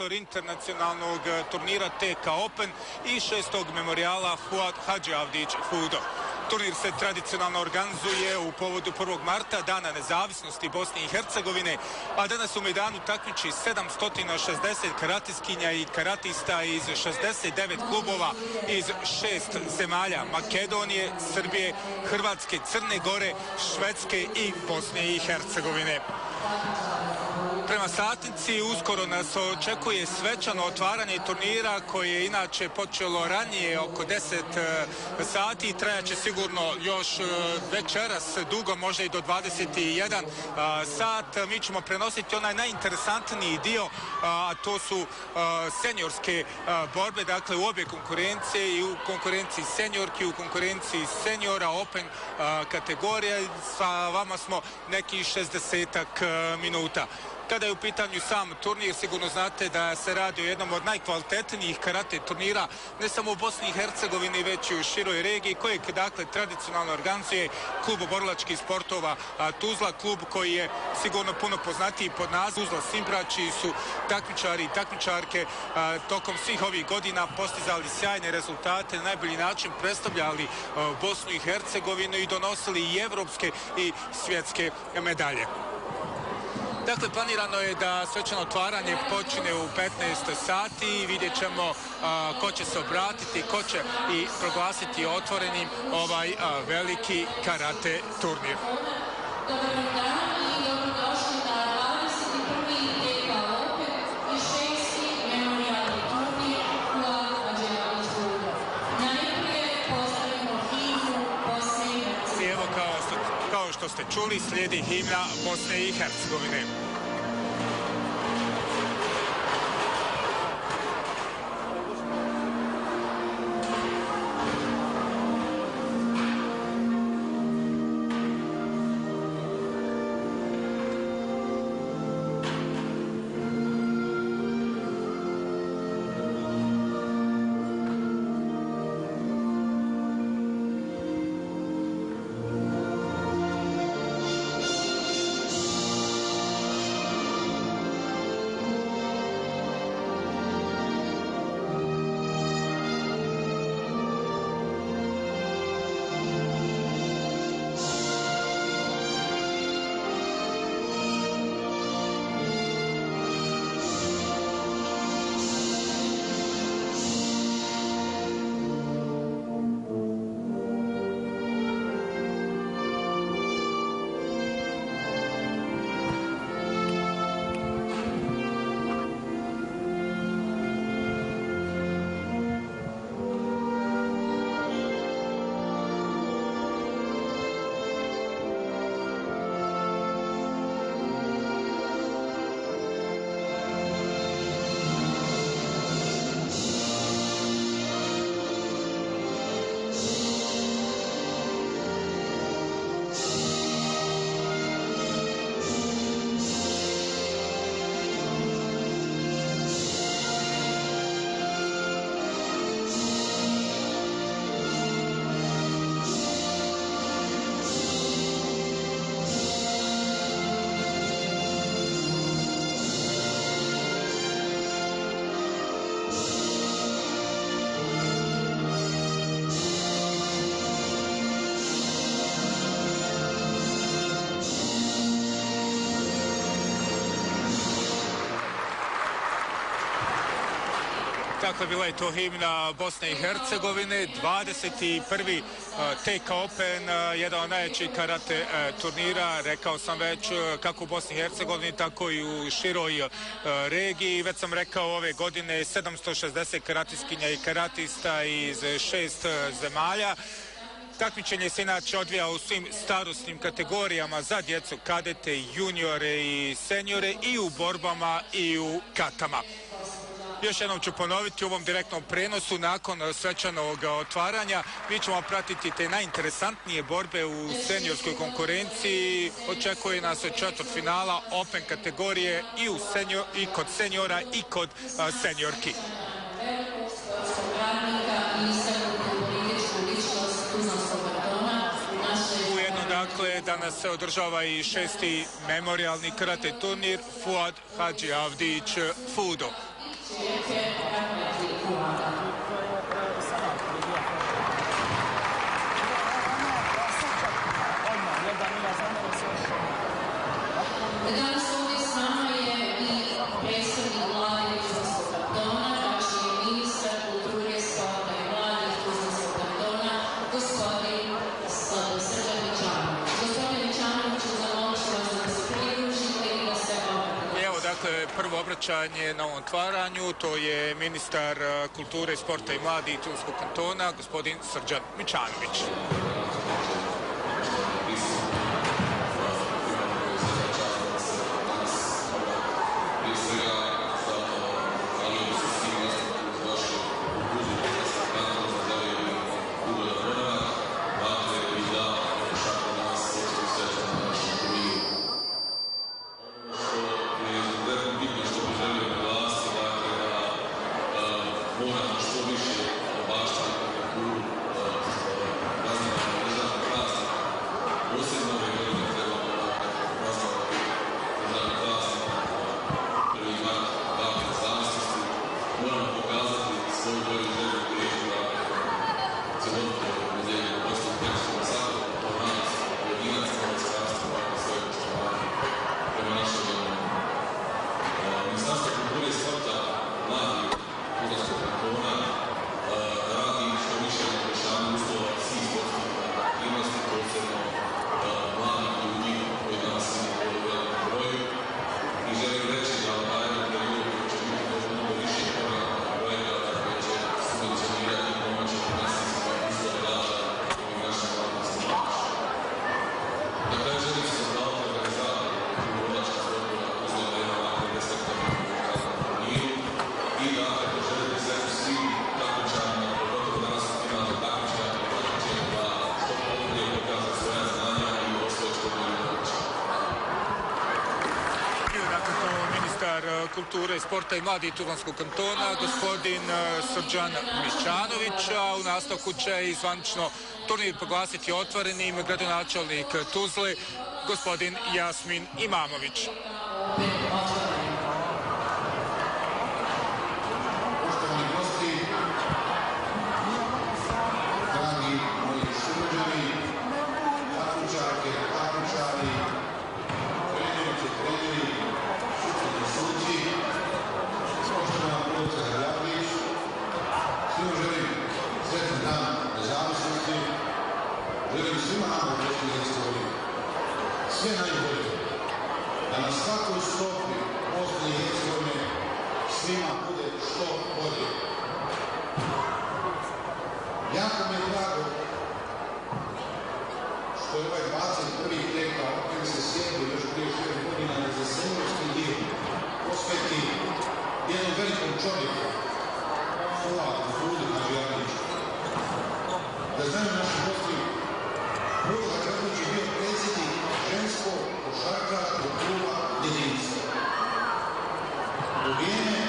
organizator internacionalnog turnira TK Open i 6. memorijala Fuad Hadžiavdić Fudo. Turnir se tradicionalno organizuje u povodu 1. marta, Dana nezavisnosti Bosne i Hercegovine, a danas u mejdanu takmiči 760 karatistkinja i karatista iz 69 klubova iz 6 zemalja: Makedonije, Srbije, Hrvatske, Crne Gore, Švedske i Bosne i Hercegovine. Prema satnici uskoro nas očekuje svečano otvaranje turnira koje je inače počelo ranije oko 10 sati i trajaće sigurno još večeras dugo, možda i do 21 sat. Mi ćemo prenositi onaj najinteresantniji dio, a to su seniorske borbe, dakle u obje konkurencije, i u konkurenciji seniorki, u konkurenciji seniora, Open kategorija. Sa vama smo nekih 60-ak minuta. Kada je u pitanju sam turnir, sigurno znate da se radi o jednom od najkvalitetnijih karate turnira, ne samo u Bosni i Hercegovini, već i u široj regiji, kojeg dakle tradicionalno organizuje klub borilačkih sportova Tuzla, klub koji je sigurno puno poznatiji pod nazivom Tuzla Simbra, čiji su takmičari i takmičarke tokom svih ovih godina postizali sjajne rezultate, na najbolji način predstavljali Bosnu i Hercegovinu i donosili i evropske i svjetske medalje. Dakle, planirano je da svečano otvaranje počine u 15 sati i vidjet ćemo ko će se obratiti, ko će i proglasiti otvorenim ovaj veliki karate turnir. Kao što ste čuli, slijedi himna Bosne i Hercegovine. Dakle, bila je to himna Bosne i Hercegovine, 21. TK Open, jedan od najjačih karate turnira, rekao sam već, kako u Bosni i Hercegovini, tako i u široj regiji. Već sam rekao, ove godine 760 karatistkinja i karatista iz 6 zemalja. Takmičenje se inače odvija u svim starosnim kategorijama za djecu, kadete, juniore i seniore, i u borbama i u katama. Još jednom ću ponoviti, u ovom direktnom prenosu nakon svečanog otvaranja mi ćemo pratiti te najinteresantnije borbe u seniorskoj konkurenciji. Očekuje nas četvrtfinala Open kategorije i kod seniora i kod seniorki. Ujedno, dakle, danas se održava i 6. memorijalni karate turnir Fuad Hadžiavdić Fudo. Danas ovdje s nama je i predsjednik vlade Tuzlanskog kantona, znači ministar kulture, sporta i mladih Tuzlanskog kantona, gospodin Srđan Mićanović. Gospodin Mićanović, zamolit ću vas da se pridružite i da se obratite. Evo, dakle, prvo obraćanje na ovom otvaranju, to je ministar kulture, sporta i mladih Tuzlanskog kantona, gospodin Srđan Mićanović. Kulture, sporta i mladih Tuzlanskog kantona, gospodin Srđan Mićanović, a u nastavku će i zvanično turnir proglasiti otvorenim gradonačelnik Tuzle, gospodin Jasmin Imamović. Poštovani gosti, dragi moji sugrađani, takmičarke, takmičari, trenerice, treneri, suci, poštovana Luka Hrjavlić, svima želim sretan dan nezavisnosti, želim svima nama u Bosni i Hercegovini sve najbolje, da na svakoj stopi Bosne i Hercegovine svima bude što bolje. Jako mi je drago što je ovaj 21. rekao, kada se sjetio još prije 4 godina da za seniorski dio posveti jednom velikom čovjeku, Fuadu Hadžiavdiću. Da znaju naši gosti, Fuad Hadžiavdić je bio predsjednik ženskog košarkaškog kluba Jedinstvo. U vrijeme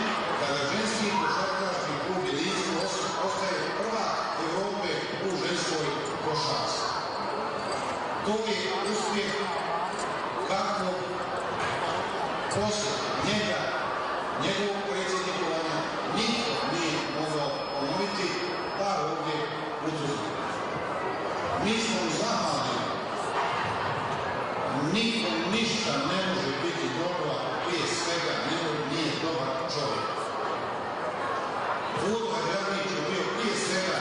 kada ženski košarkaški klub Jedinstvo ostaje prva Evrope u ženskoj košarci. To je uspjeh kako posle njega, njegovog predsjednikovanja, niko nije mogao ponoviti, bar ovdje u Tuzli. Mi smo zahvalni. Nikom ništa ne može biti dobro, prije svega nije dobar čovjek. Fuad Hadžiavdić je bio prije svega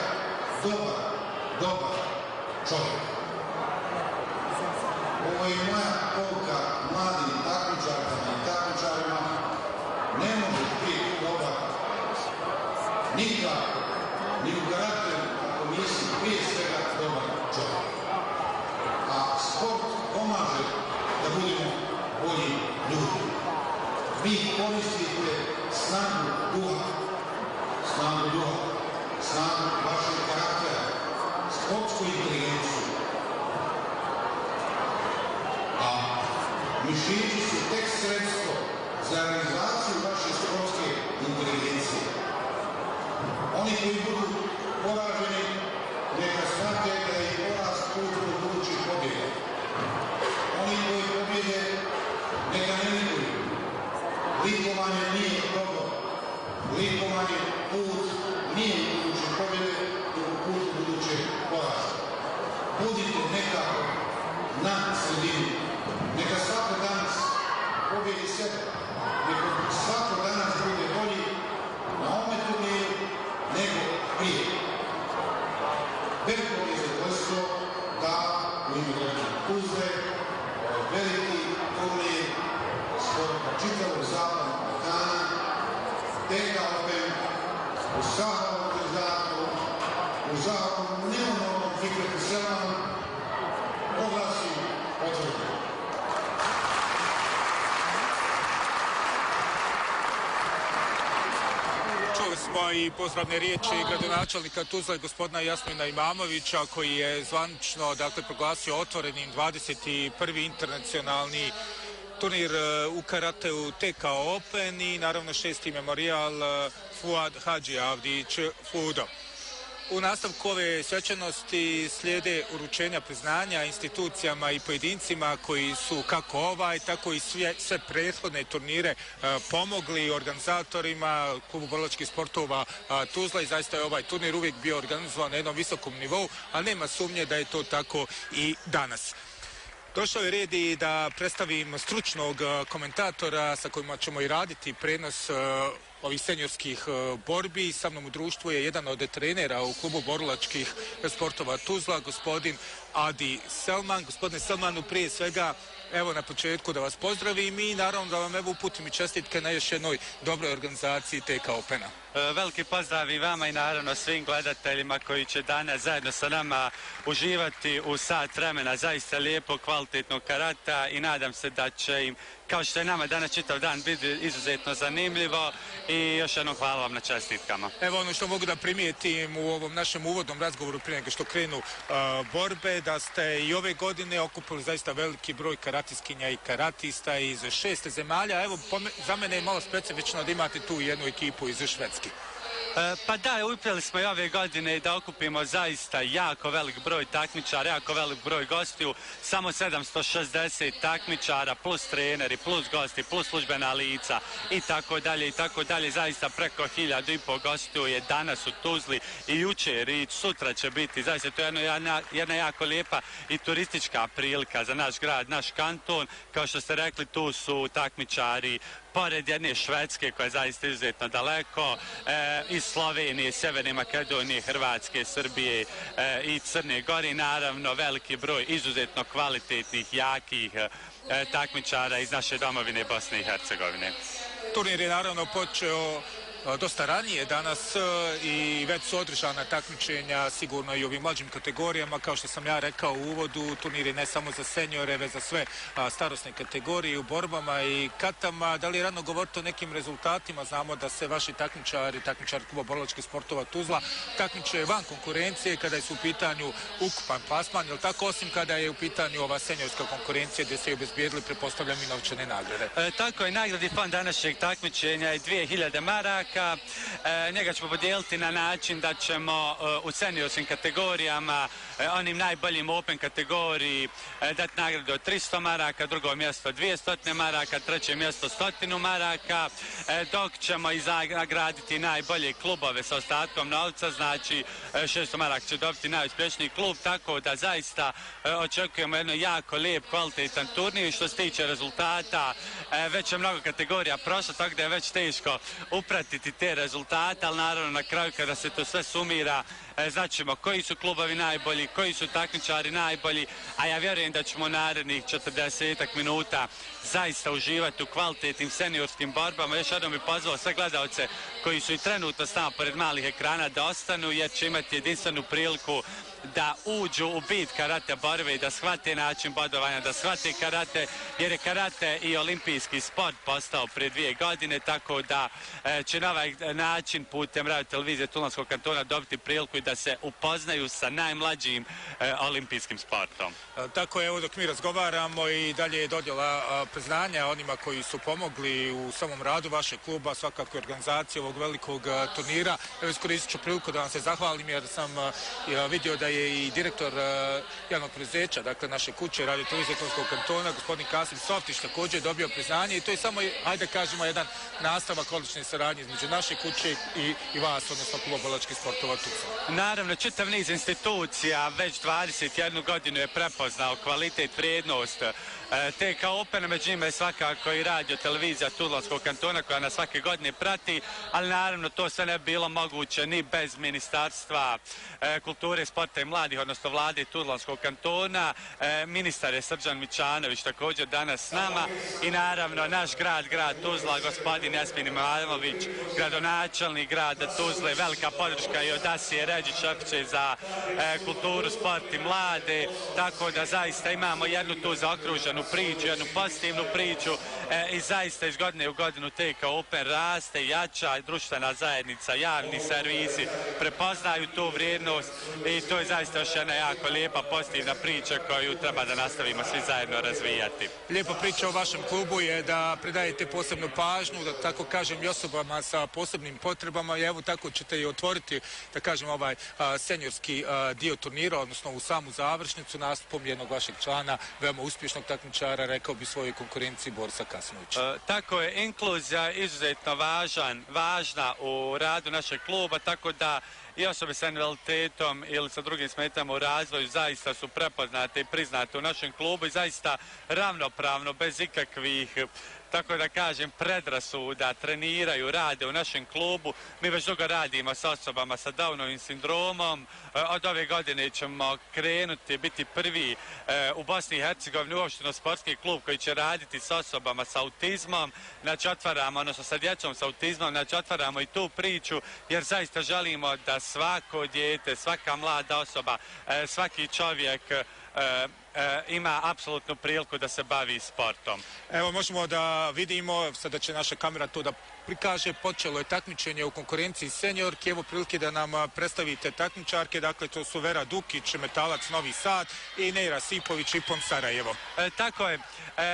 dobar čovjek. Ovo je moja poruka mladim takmičarkama i takmičarima, ne može biti dobar nikako, ni u karakteru, ako nisi prije svega dobar čovjek. A sport pomaže da budemo bolji ljudi. Vi koristite snagu duha, snagu vašeg karaktera, sportsku inteligenciju. A mišići su tek sredstvo za realizaciju vaše sportske inteligencije. Oni koji budu poraženi, neka shvate da je poraz put do budućih pobjeda. Oni koji pobjede, neka ne likuju. Likovanje nije dobro. likovanje, put nije u buduće pobjede, nego put u buduće poraza. Budite nekako na sredini. Neka svako danas pobjedi sebe. Neka svako danas bude bolji na ovome turniru nego prije. Veliko je zadovoljstvo da u ime građana Tuzle veliki turnir sporta čitavog zapadnog Balkana, TK Open, u zahvalnom organizatoru, u zahvalnom neonornom Fikretu Selmanu, oglasi otvoreno. Čuli smo i pozdravne riječi gradonačelnika Tuzle, gospodina Jasmina Imamovića, koji je zvanično proglasio otvorenim 21. internacionalni turnir u karateu TK Open i naravno 6. memorijal Fuad Hadžiavdić Fudo. U nastavku ove svečanosti slijede uručenja priznanja institucijama i pojedincima koji su kako ovaj, tako i sve prethodne turnire pomogli organizatorima Klubu borilačkih sportova Tuzla i zaista je ovaj turnir uvijek bio organizovan na jednom visokom nivou, a nema sumnje da je to tako i danas. Došao je red i da predstavim stručnog komentatora sa kojima ćemo i raditi prenos ovih seniorskih borbi. Sa mnom u društvu je jedan od trenera u Klubu borilačkih sportova Tuzla, gospodin Adi Selman. Gospodine Selmanu, prije svega, evo na početku da vas pozdravim i naravno da vam uputim i čestitke na još jednoj dobroj organizaciji TK Opena. Veliki pozdrav i vama i naravno svim gledateljima koji će danas zajedno sa nama uživati u sat vremena zaista lijepo, kvalitetnog karata i nadam se da će im, kao što je nama danas čitav dan, biti izuzetno zanimljivo i još jednom hvala vam na čestitkama. Evo ono što mogu da primijetim u ovom našem uvodnom razgovoru prije nego što krenu borbe, da ste i ove godine okupili zaista veliki broj karatiskinja i karatista iz 6 zemalja. Evo, za mene je malo specifično da imate tu jednu ekipu iz Švedske. Pa da, uspjeli smo i ove godine da okupimo zaista jako velik broj takmičara, jako velik broj gostiju, samo 760 takmičara, plus treneri, plus gosti, plus službena lica i tako dalje, zaista preko 1500 gostiju je danas u Tuzli i jučer i sutra će biti, zaista to je jedna jako lijepa i turistička prilika za naš grad, naš kanton, kao što ste rekli tu su takmičari pored jedne Švedske koja je zaista izuzetno daleko, iz Slovenije, Sjeverne Makedonije, Hrvatske, Srbije i Crne Gore, naravno veliki broj izuzetno kvalitetnih, jakih takmičara iz naše domovine Bosne i Hercegovine. Turnir je naravno počeo dosta ranije danas i već su održana takmičenja sigurno i u ovim mlađim kategorijama. Kao što sam ja rekao u uvodu, turnir je ne samo za seniore, već za sve starosne kategorije u borbama i katama. Da li je rano govoriti o nekim rezultatima? Znamo da se vaši takmičari Kluba borilačkih sportova Tuzla takmiče van konkurencije kada je su u pitanju ukupan plasman, jel tako, osim kada je u pitanju ova seniorska konkurencija gdje se obezbijedili, pretpostavljam, i novčane nagrade. Tako je, nagradni fond današnjeg takmičenja je 2000 maraka. Njega ćemo podijeliti na način da ćemo u seniorskim kategorijama, onim najboljim open kategoriji, dati nagradu od 300 maraka, drugo mjesto 200 maraka, treće mjesto 100 maraka, dok ćemo i nagraditi najbolje klubove sa ostatkom novca, znači 600 maraka će dobiti najuspješniji klub, tako da zaista očekujemo jedno jako lijep, kvalitetan turnir. Što se tiče rezultata, već je mnogo kategorija prošlo, tako da je već teško upratiti te rezultate, ali naravno na kraju kada se to sve sumira, znaćemo koji su klubovi najbolji, koji su takmičari najbolji, a ja vjerujem da ćemo narednih 40 minuta zaista uživati u kvalitetnim seniorskim borbama. Još jednom bih pozvao sve gledalce koji su i trenutno s nama pored malih ekrana da ostanu, jer će imati jedinstvenu priliku da uđu u bit karate borbe i da shvate način bodovanja, da shvate karate, jer je karate i olimpijski sport postao prije 2 godine, tako da će na ovaj način putem radio televizije Tuzlanskog kantona dobiti priliku i da se upoznaju sa najmlađim olimpijskim sportom. Tako je, evo dok mi razgovaramo i dalje je dodjela priznanja onima koji su pomogli u samom radu vašeg kluba, svakako organizacije ovog velikog turnira. Evo iskoristit ću priliku da vam se zahvalim jer sam vidio da je i direktor javnog preduzeća, dakle naše kuće Radio-televizije Tuzlanskog kantona, gospodin Kasim Softić također dobio priznanje i to je samo, ajde kažemo, jedan nastavak odlične saradnje između naše kuće i vas, odnosno kluba borilačkih sportova Tuzla. Naravno, čitav niz institucija već 21 godinu je prepoznao kvalitet, vrijednost TK Opena, među njima je svakako i Radio-televizija Tuzlanskog kantona koja nas svake godine prati, ali naravno to sve ne bi bilo moguće ni bez Ministarstva kulture, sporta i mladih, odnosno vlade Tuzlanskog kantona. Ministar je Srđan Mićanović također danas s nama i naravno naš grad Tuzla, gospodin Jasmin Imanović, gradonačelnik grada Tuzle, velika podrška i od Asije Ređić-Šepiće za kulturu, sport i mlade, tako da zaista imamo jednu tu zaokruženu priču, jednu pozitivnu priču i zaista iz godine u godinu TK Open raste, jača društvena zajednica, javni servisi prepoznaju tu vrijednost i to je zaista još jedna jako lijepa pozitivna priča koju treba da nastavimo svi zajedno razvijati. Lijepa priča o vašem klubu je da pridajete posebnu pažnju, da tako kažem, i osobama sa posebnim potrebama i evo tako ćete i otvoriti, da kažem, ovaj seniorski dio turnira, odnosno u samu završnicu nastupom jednog vašeg člana, veoma uspješnog takmičara, rekao bi svojoj konkurenciji Borisa Kasimovića. Tako je, inkluzija izuzetno važna u radu našeg kluba, tako da i osobe sa invaliditetom ili sa drugim smetama u razvoju zaista su prepoznate i priznate u našem klubu i zaista ravnopravno, bez ikakvih, tako da kažem, predrasuda, treniraju, rade u našem klubu. Mi već dugo radimo sa osobama sa Downovim sindromom. Od ove godine ćemo krenuti, biti prvi u Bosni i Hercegovini uopšteno sportski klub koji će raditi sa osobama sa autizmom. Znači otvaramo, odnosno sa djecom sa autizmom, znači otvaramo i tu priču jer zaista želimo da svako dijete, svaka mlada osoba, svaki čovjek ima apsolutnu priliku da se bavi sportom. Evo možemo da vidimo, sada će naša kamera to da prikaže, počelo je takmičenje u konkurenciji seniorke, evo prilike da nam predstavite takmičarke, dakle to su Vera Dukić, Metalac Novi Sad i Neira Sipović, Ipon Sarajevo. Tako je,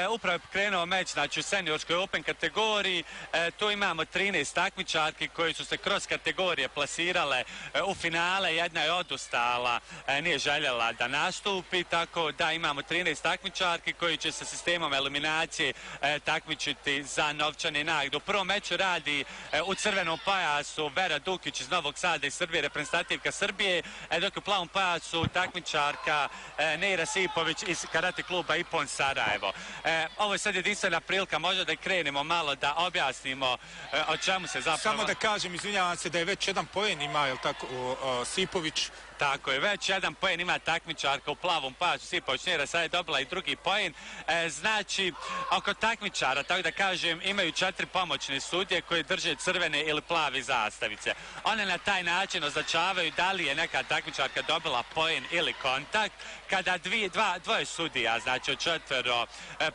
upravo je krenuo meč, znači u seniorskoj Open kategoriji, tu imamo 13 takmičarki koji su se kroz kategorije plasirale u finale, jedna je odustala, nije željela da nastupi, tako da imamo 13 takmičarki koji će sa sistemom eliminacije takmičiti za novčane nagrade. U prvom meču radi u crvenom pojasu Vera Dukić iz Novog Sada i Srbije, reprezentativka Srbije, dok u plavom pojasu takmičarka Neira Sipović iz karate kluba Ipon Sarajevo. Ovo je sad jedinstvena prilika, možda da krenemo malo da objasnimo o čemu se zapravo... Samo da kažem, izvinjavam se da je već jedan poen ima, je li tako, Sipović? Tako je, već jedan poen ima takmičarka u plavom pojasu Sipović Neira, sad je dobila i drugi poen. Znači, oko takmičara, tako da kažem, imaju 4 pomoćne sudije koje drže crvene ili plave zastavice. One na taj način označavaju da li je neka takmičarka dobila poen ili kontakt. Kada dvoje sudija, znači od 4,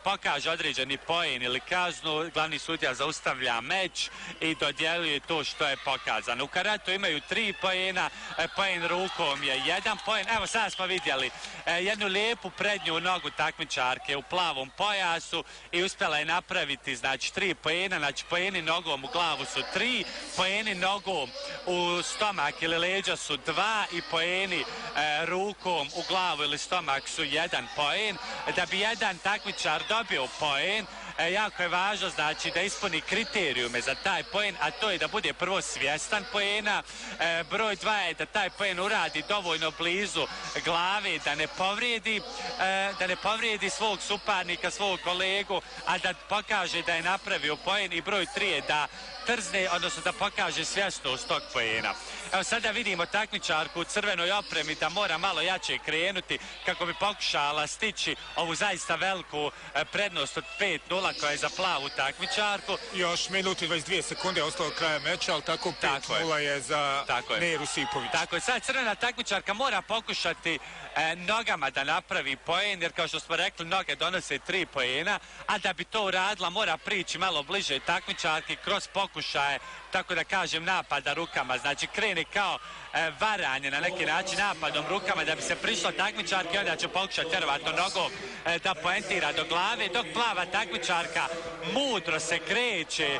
pokaže određeni poen ili kaznu, glavni sudija zaustavlja meč i dodjeljuje to što je pokazano. U karatu imaju 3 poena, poen rukom je 1 poen. Evo sada smo vidjeli jednu lijepu prednju nogu takmičarke u plavom pojasu i uspjela je napraviti, znači, 3 poena, znači poeni nogom u glavu su 3, poeni nogom u stomak ili leđa su 2 i poeni rukom u glavu ili stomak su 1 poen. Da bi jedan takmičar dobio poen, jako je važno, znači, da ispuni kriterijume za taj poen, a to je da bude prvo svjestan poena, broj 2 je da taj poen uradi dovoljno blizu glave da ne povrijedi svog suparnika, svog kolegu, a da pokaže da je napravio poen, i broj 3 je da trzne, odnosno da pokaže svjesnost tog poena. Evo sada vidimo takmičarku u crvenoj opremi da mora malo jače krenuti kako bi pokušala stići ovu zaista veliku prednost od 5-0 koja je za plavu takmičarku. Još minut i 22 sekunde ostalo kraja meča, ali tako 5-0 je za Neiru Sipović. Tako je, sad crvena takmičarka mora pokušati nogama da napravi poen, jer kao što smo rekli, noge donose 3 poena, a da bi to uradila mora prići malo bliže takmičarki kroz pokušaj pokušaje, tako da kažem, napada rukama. Znači krene kao varanje na neki način napadom rukama da bi se prišlo takmičarki, onda će pokušati vjerovatno nogom da poentira do glave, dok plava takmičarka mudro se kreće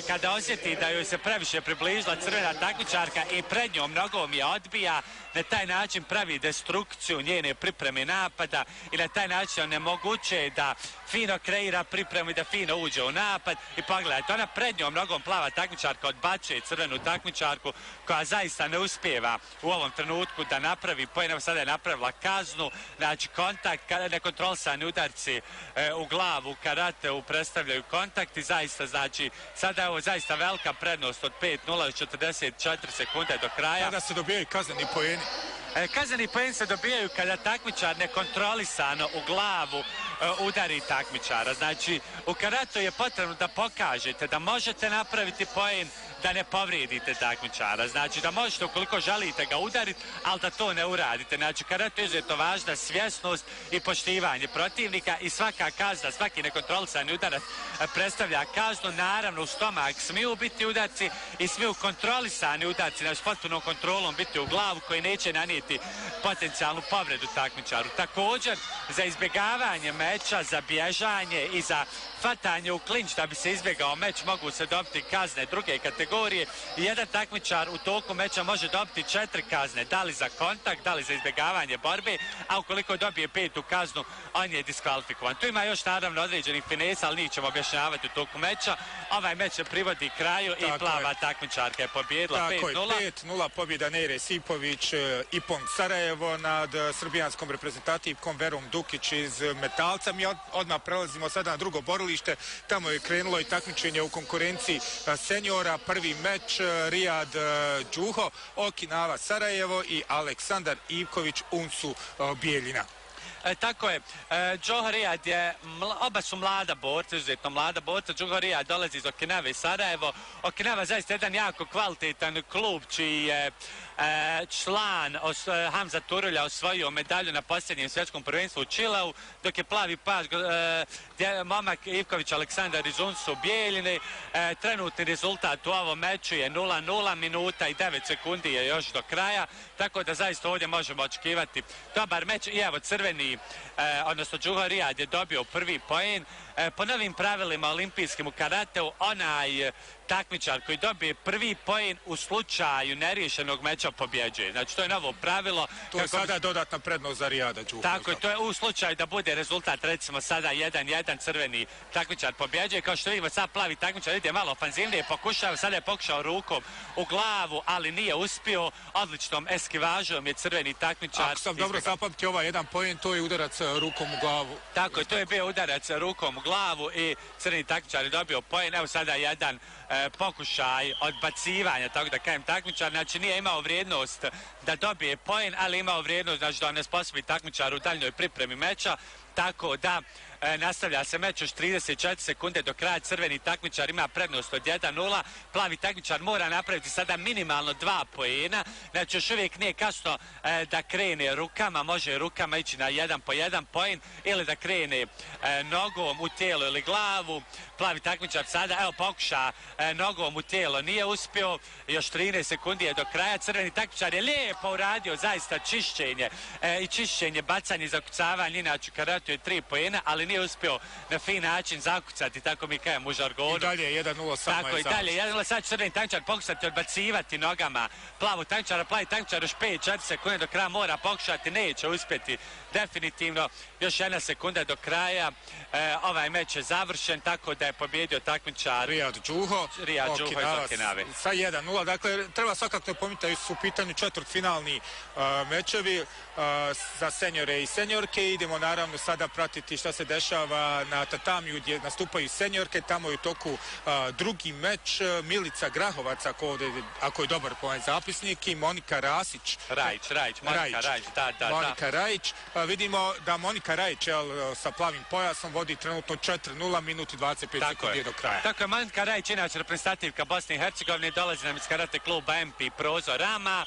kada osjeti da joj se previše približila crvena takmičarka i prednjom nogom je odbija. Na taj način pravi destrukciju njene pripreme napada i na taj način onemogućuje da fino kreira pripremu i da fino uđe u napad. I pogledajte, ona prednjom nogom plava takmičarka odbacuje crvenu takmičarku koja zaista ne uspijeva u ovom trenutku da napravi poen. Evo sada je napravila kaznu, znači kontakt, nekontrolisani udarci u glavu u karateu predstavljaju kontakt i zaista znači sada je ovo zaista velika prednost od 5-0 i 44 sekunde do kraja. Sada se dobijaju kazneni poeni. Kazneni poen se dobijaju kada takmičar nekontrolisano u glavu udari takmičara. Znači, u karatu je potrebno da pokažete da možete napraviti poen, da ne povrijedite takmičara. Znači, da možete ukoliko želite ga udariti, ali da to ne uradite. Znači, karatu je izuzetno važna svjesnost i poštivanje protivnika i svaka kazna, svaki nekontrolisani udarac predstavlja kaznu. Naravno, u stomak smiju biti udarci i smiju kontrolisani udarci, znači s potpunom kontrolom biti u glavu koji neće nanijeti potencijalnu povredu takmičaru. Također, za izbjegavanje meča, za bježanje i za hvatanje u klinč da bi se izbjegao meč mogu se dobiti kazne druge kategorije. Jedan takmičar u toku meča može dobiti 4 kazne, da li za kontakt, da li za izbjegavanje borbe, a ukoliko dobije 5. kaznu, on je diskvalifikovan. Tu ima još naravno određenih finesa, ali njih ćemo objašnjavati u toku meča. Ovaj meč se privodi kraju i plava takmičarka je pobjedila 5-0. Tako je, 5-0 pobjeda Nejre Sipović, Ipon Sarajevo nad srbijanskom reprezentativkom Verom Dukić iz Metalca. Mi odmah prelazimo sada na drugo borilište. Tamo je krenulo i takmičenje u konkurenciji seniora. Prvi meč Rijad Đuho, Okinava Sarajevo i Aleksandar Ivković Unsu Bijeljina. Tako je, Džoho Rijad je, oba su mlada borca, izuzetno mlada borca. Džoho Rijad dolazi iz Okinave i Sarajevo. Okinava zaista jedan jako kvalitetan klub čiji je član Hamza Turulja osvojio medalju na posljednjem svjetskom prvenstvu u Čileu, dok je plavi paž momak Ivković Aleksandar iz Unsu Bijeljine. Trenutni rezultat u ovom meču je 0-0, minuta i 9 sekundi je još do kraja, tako da zaista ovdje možemo očekivati dobar meč. I evo crveni, odnosno Džuho Rijad je dobio prvi poen. Po novim pravilima olimpijskim u karateu, onaj takmičar koji dobije prvi poen u slučaju neriješenog meča pobjeđuje. Znači, to je novo pravilo. To je sada dodatna prednost za Rijada Đuho. Tako je, to je u slučaju da bude rezultat, recimo sada 1-1, crveni takmičar pobjeđuje. Kao što vidimo, sad plavi takmičar ide malo ofanzivnije, pokušao, sada je pokušao rukom u glavu, ali nije uspio. Odličnom eskivažom je crveni takmičar. Ako sam dobro zapamtio, ovaj jedan poen, to je udarac rukom u glavu. Tako je, to je bio udarac rukom u glavu i crveni takmičar je dobio poen. Evo sada jedan pokušaj odbacivanja, tako da kažem, takmičar, znači nije imao vrijednost da dobije poen, ali imao vrijednost, znači da onesposobi takmičar u daljnjoj pripremi meča, tako da nastavlja se meč još 34 sekunde do kraja. Crveni takmičar ima prednost od 1-0. Plavi takmičar mora napraviti sada minimalno 2 poena. Znači još uvijek nije kasno da krene rukama. Može rukama ići na 1 po 1 poen ili da krene nogom u tijelo ili glavu. Plavi takmičar sada, evo, pokuša nogom u tijelo, nije uspio. Još 13 sekundi je do kraja. Crveni takmičar je lijepo uradio zaista čišćenje i čišćenje, bacanje, zakucavanje. Inače karatu je 3 poena, ali nije uspio na fin način zakucati, tako mi kajem u žargonu. I dalje 1-0 samo tako je i dalje 1-0, sad crveni takmičar pokušati odbacivati nogama plavu takmičara. Plavi takmičar još 5-4 sekunde do kraja mora pokušati, neće uspjeti definitivno. Još 1 sekunda do kraja. Ovaj meč je završen, tako da je pobjedio takmičar Rijad Đuho iz Okinave. Sa 1-0. Dakle, treba svakako pominuti da su u pitanju četvrtfinalni mečevi za senjore i senjorke. Idemo naravno sada pratiti šta se dešava na tatamiju gdje nastupaju senjorke. Tamo je u toku drugi meč. Milica Grahovac, ako je dobar po ovaj zapisnik, i Monika Rasić. Monika Rajić. Vidimo da Monika Rajić sa plavim pojasom vodi trenutno 4-0, minuti 25 sekundi do kraja. Tako je, Monika Rajić, inače reprezentativka Bosne i Hercegovine, dolazi nam iz karate kluba MP Prozo Rama.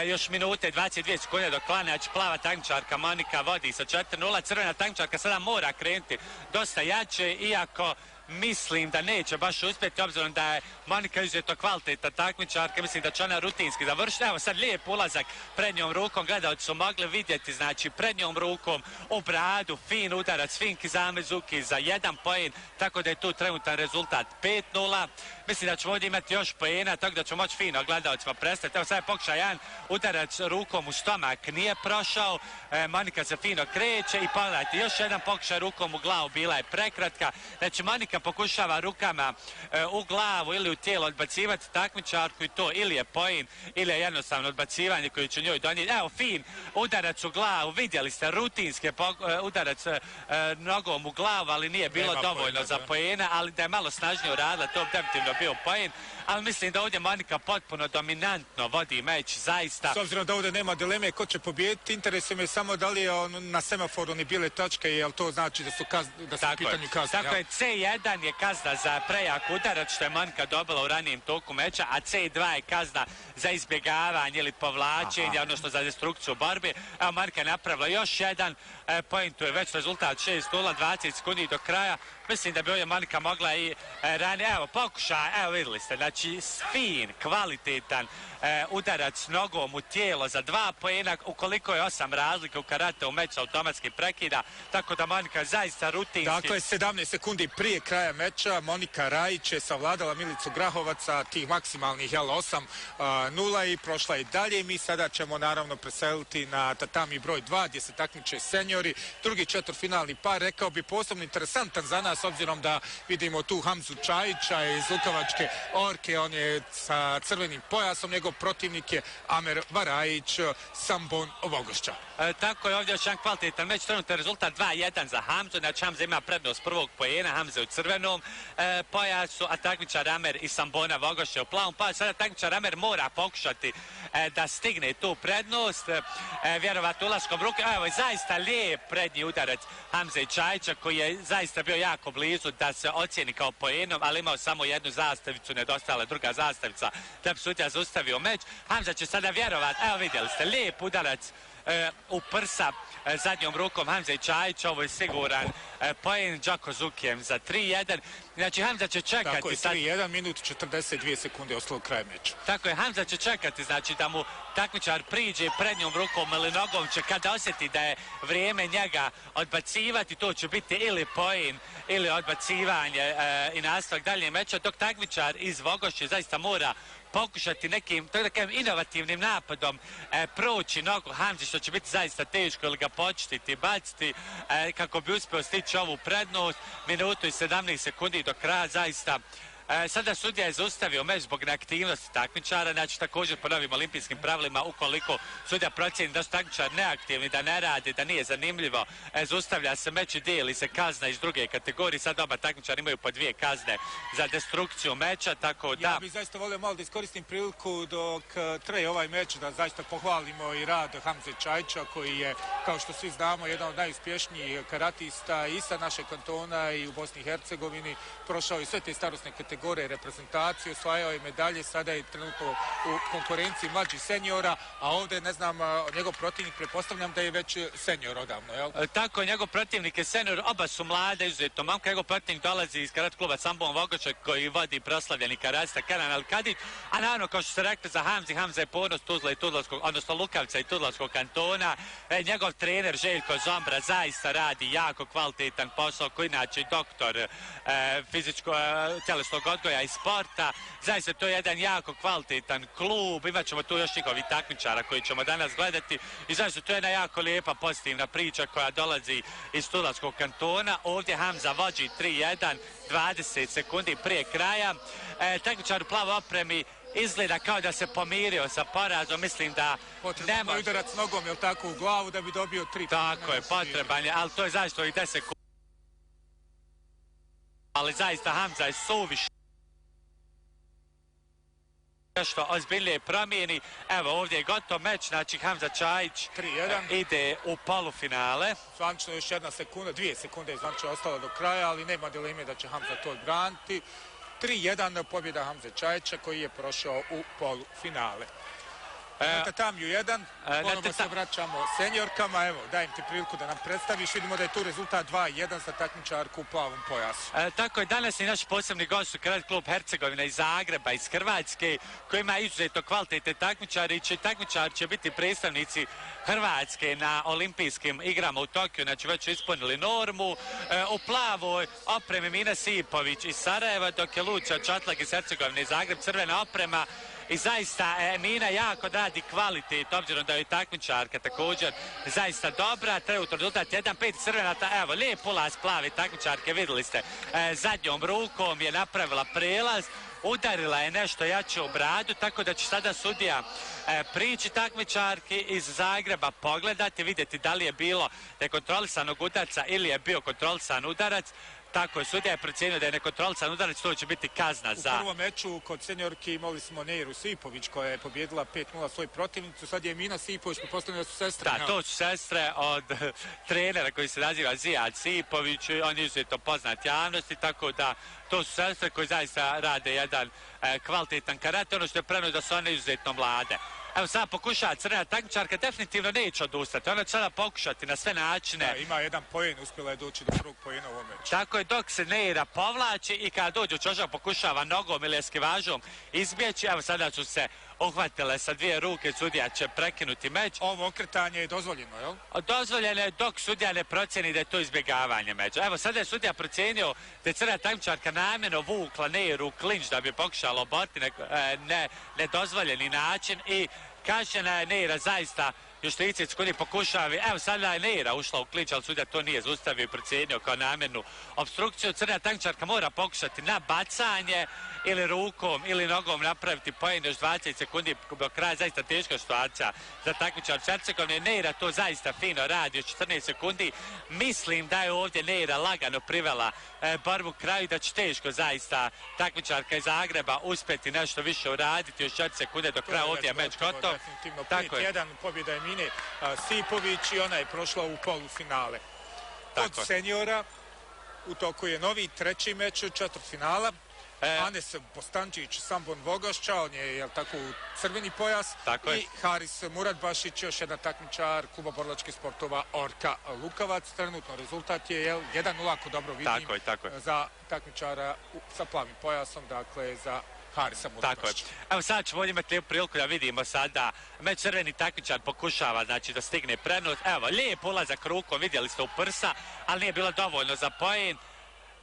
Još minute 22 sekunde do kraja, znači plava takmičarka Monika vodi sa 4-0. Crvena takmičarka sada mora krenuti dosta jače, iako mislim da neće baš uspjeti, obzirom da je Monika izuzetno kvalitetna takmičarka, mislim da će ona rutinski završiti. Evo sad lijep ulazak prednjom rukom, gledalci su mogli vidjeti, znači prednjom rukom u bradu, fin udarac, fin kizamezuki za 1 poen, tako da je tu trenutan rezultat 5-0. Mislim da ćemo ovdje imati još poena, tako da ćemo moći fino gledalcima predstaviti. Evo sad je pokušaj jedan udarac rukom u stomak, nije prošao, Monika se fino kreće i pogledajte, još jedan pokušaj rukom u glavu, bila je prekratka. Znači Monika pokušava rukama u glavu ili u tijelo odbacivati takmičarku i to ili je poen ili je jednostavno odbacivanje koji će njoj donijeti. Evo fin udarac u glavu, vidjeli ste rutinski udarac nogom u glavu, ali nije bilo dovoljno za poena, ali da je malo snažnije uradila, to bi definitivno bio poen. Ali mislim da ovdje Monika potpuno dominantno vodi meč, zaista. S obzirom da ovdje nema dileme ko će pobijediti, interesuje me samo da li je na semaforu ni bile točke, jel to znači da su u pitanju kazne. Tako je, C1 je kazna za prejak udarac, što je Monika dobila u ranijem toku meča, a C2 je kazna za izbjegavanje ili povlačenje, odnosno za destrukciju borbe. Evo Monika je napravila još jedan poen, tu je već rezultat 6-0, 20 sekundi do kraja. Mislim da bi ovdje Monika mogla i ranije, evo pokušaj, evo vidjeli ste, znači fin, kvalitetan udarac nogom u tijelo za 2 poena, ukoliko je 8 razlike u karate u meču automatski prekida, tako da Monika zaista rutinski. Dakle, 17 sekundi prije kraja meča Monika Rajić je savladala Milicu Grahovaca, tih maksimalnih 8-0 i prošla je dalje. Mi sada ćemo naravno preseliti na tatami broj 2 gdje se takmiče seniori. Drugi četvrtfinalni par, rekao bi posebno interesantan za nas, obzirom da vidimo tu Hamzu Čajića iz Lukovačke Orke, on je sa crvenim pojasom, njegov protivnik je Amer Varajić, Sambon Vogošća. Tako je, ovdje još jedan kvalitetan meč, trenutno rezultat 2-1 za Hamzu, znači Hamza ima prednost prvog poena, Hamza u crvenom pojasu, a takmičar Amer i Sambona Vogošća u plavom pojasu. Sada takmičar Amer mora pokušati da stigne tu prednost, vjerovatno ulaskom ruke. Evo je zaista lijep prednji udarac Hamze i Čajića koji je zaista bio jako blizu da se ocijeni kao poenom, ali imao samo jednu zastavicu, nedostala druga zastavica da bi sudija zaustavio meč. Hamza će sada vjerovati, evo vidjeli ste, lijep udarac u prsa zadnjom rukom Hamze i Čajić, ovo je siguran poen Đako Zukijem za 3-1. Znači Hamza će čekati. Tako je, 3-1, minut 42 sekunde ostalo kraj meča. Tako je, Hamza će čekati, znači da mu takmičar priđe prednjom rukom ili nogom, će kada osjeti da je vrijeme njega odbacivati, to će biti ili poen ili odbacivanje i nastavak dalje meča, dok takmičar iz Vogošće zaista mora pokušati nekim, tako da kažem, inovativnim napadom proći nogu Hamzi, što će biti zaista teško, ili ga početiti, baciti, kako bi uspio stići ovu prednost. Minutu i 17 sekundi do kraja, zaista. Sada sudija je zaustavio meč zbog neaktivnosti takmičara, znači također po novim olimpijskim pravilima, ukoliko sudija procjeni da su takmičari neaktivni, da ne radi, da nije zanimljivo, zaustavlja se meč i dijeli se kazna iz druge kategorije. Sad oba takmičara imaju po 2 kazne za destrukciju meča, tako da... Ja bih zaista volio malo da iskoristim priliku dok traje ovaj meč, da zaista pohvalimo i rad Hamze Čajića, koji je, kao što svi znamo, jedan od najuspješnijih karatista i sa našeg kantona i u Bosni i Hercegovini. Prošao i sve te starosne kategorije reprezentacije, osvajao je medalje, sada je trenutno u konkurenciji mlađih seniora, a ovdje, ne znam, njegov protivnik, pretpostavljam da je već senior odavno, jel? Tako, njegov protivnik je senior, oba su mlade, izuzetno momka. Njegov protivnik dolazi iz karat kluba Sambon Vogošća koji vodi proslavljeni karatista Kenan Al-Kadid, a naravno, kao što ste rekli za Hamzi, Hamza je ponos Tuzla i Tuzlanskog, odnosno Lukavca i Tuzlanskog kantona. Njegov trener Željko Zombra zaista radi jako kvalitetan posao, koji inače doktor tjelesnog odgoja i sporta. Zaista to je jedan jako kvalitetan klub, imat ćemo tu još njihovih takmičara koji ćemo danas gledati i zaista to je jedna jako lijepa pozitivna priča koja dolazi iz Tuzlanskog kantona. Ovdje Hamza vođi 3-1, 20 sekundi prije kraja. Takmičar u plavoj opremi izgleda kao da se pomirio sa porazom, mislim da nema udarac nogom, jel tako, u glavu da bi dobio 3. Tako je, potreban je, ali to je zaista ovih 10 sekundi. Ali zaista Hamza je suviše nešto ozbiljnije promijeni. Evo ovdje je gotov meč, znači Hamza Čajić ide u polufinale. Zvančno još 1 sekunda, 2 sekunde je zvančno ostalo do kraja, ali nema dileme da će Hamza to odbraniti. 3-1 pobjeda Hamze Čajića koji je prošao u polufinale. Na tatamiju 1, ponovno se vraćamo seniorkama, evo, dajem ti priliku da nam predstaviš, vidimo da je tu rezultat 2-1 za takmičarku u plavom pojasu. Tako je, danas je naš posebni gost u Karat klub Hercegovina iz Zagreba, iz Hrvatske, koji ima izuzetno kvalitetne takmičare i takmičari će biti predstavnici Hrvatske na olimpijskim igrama u Tokiju, znači već ispunili normu. U plavoj opremi Mina Sipović iz Sarajeva, dok je Luća Čatlak iz Hercegovine iz Zagreb, crvena oprema. I zaista Mina jako radi kvalitet, obzirom da je takmičarka također zaista dobra. Trenutno rezultat 1-5 crvena, evo lijep ulaz plave takmičarke, vidjeli ste, zadnjom rukom je napravila prelaz, udarila je nešto jače u bradu, tako da će sada sudija prići takmičarki iz Zagreba, pogledati, vidjeti da li je bilo nekontrolisanog udarca ili je bio kontrolisan udarac. Tako je, sudija je procijenio da je nekontrolisan udarac, to će biti kazna za... U prvom meču kod seniorki imali smo Neiru Sipović koja je pobjedila 5-0 svoju protivnicu, sad je Mina Sipović, pretpostavljam da su sestre. Da, to su sestre od trenera koji se naziva Zijad Sipović, on je izuzetno poznat javnosti, tako da to su sestre koji zaista rade jedan kvalitetan karate, ono što je preno da su one izuzetno mlade. Evo sada pokušava crvena takmičarka, definitivno neće odustati, ona će sada pokušati na sve načine. Da, ima jedan poen, uspjela je doći do prvog poena u ovom meču. Tako je, dok se Neira povlači i kada dođe u čošak pokušava nogom ili eskivažom izbjeći. Evo sada su se uhvatile sa dvije ruke, sudija će prekinuti meč. Ovo okretanje je dozvoljeno, jel? Dozvoljeno je dok sudija ne procjeni da je to izbjegavanje meča. Evo sada je sudija procijenio da je crvena takmičarka namjerno vukla Neiru u klinč da bi pokušala oboriti nedozvoljeni način i kažnjena je Neira zaista još 30 sekundi pokušava. Evo sada je Neira ušla u klinč, ali sudija to nije zaustavio i procijenio kao namjernu obstrukciju. Crvena takmičarka mora pokušati na bacanje ili rukom ili nogom napraviti poen još 20 sekundi do kraja. Zaista teška situacija za takmičar Hercegovine. Neira to zaista fino radi još 14 sekundi. Mislim da je ovdje Neira lagano privela borbu kraju, da će teško zaista takmičarka iz Zagreba uspjeti nešto više uraditi još 4 sekunde do kraja. Ovdje je meč gotov. Definitivno 5-1, pobjeda je Mine Sipović i ona je prošla u polufinale. Kod seniora u toku je novi treći meč četvrtfinala. Anes Bostančić, Sambon Vogošća, on je tako u crveni pojas. I Haris Muratbašić, još jedan takmičar kluba borilačkih sportova Orka Lukavac. Trenutno rezultat je 1-0, ako dobro vidim, za takmičara sa plavim pojasom, dakle za Harisa Muratbašića. Evo sada ćemo ovdje imati lijepu priliku da vidimo sada meč crveni takmičar pokušava znači da stigne prenos. Evo lijep ulazak rukom, vidjeli ste u prsa, ali nije bilo dovoljno za poen.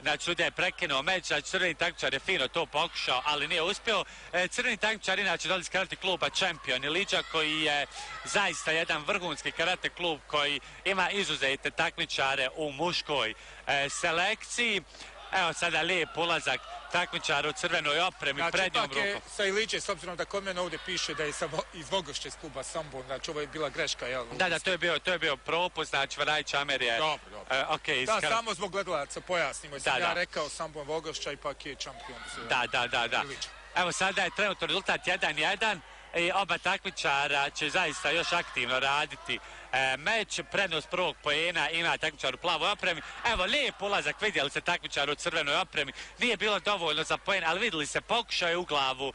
Znači, sudija je prekinuo meč, znači crveni takmičar je fino to pokušao, ali nije uspio. Crveni takmičar inače dolazi iz karate kluba Champion Iliđa, koji je zaista jedan vrhunski karate klub koji ima izuzetne takmičare u muškoj selekciji. Evo sada lijep ulazak takmičara u crvenoj opremi, prednjom rukom. Znači, sa Iliđe, s obzirom da kod mene ovdje piše da je iz Vogošće iz kluba Sambon, znači ovo je bila greška, jel? Da, to je bio propust, znači Varajić Amer je... Dobro. Da, samo zbog gledalaca pojasnimo, ja rekao Sambon Vogošća, ipak je Champion. Da. Evo sada je trenutno rezultat 1-1 i oba takmičara će zaista još aktivno raditi meč. Prednost prvog poena ima takmičar u plavoj opremi. Evo lijep ulazak, vidjeli se takmičar u crvenoj opremi, nije bilo dovoljno za poen, ali vidjeli se pokušao je u glavu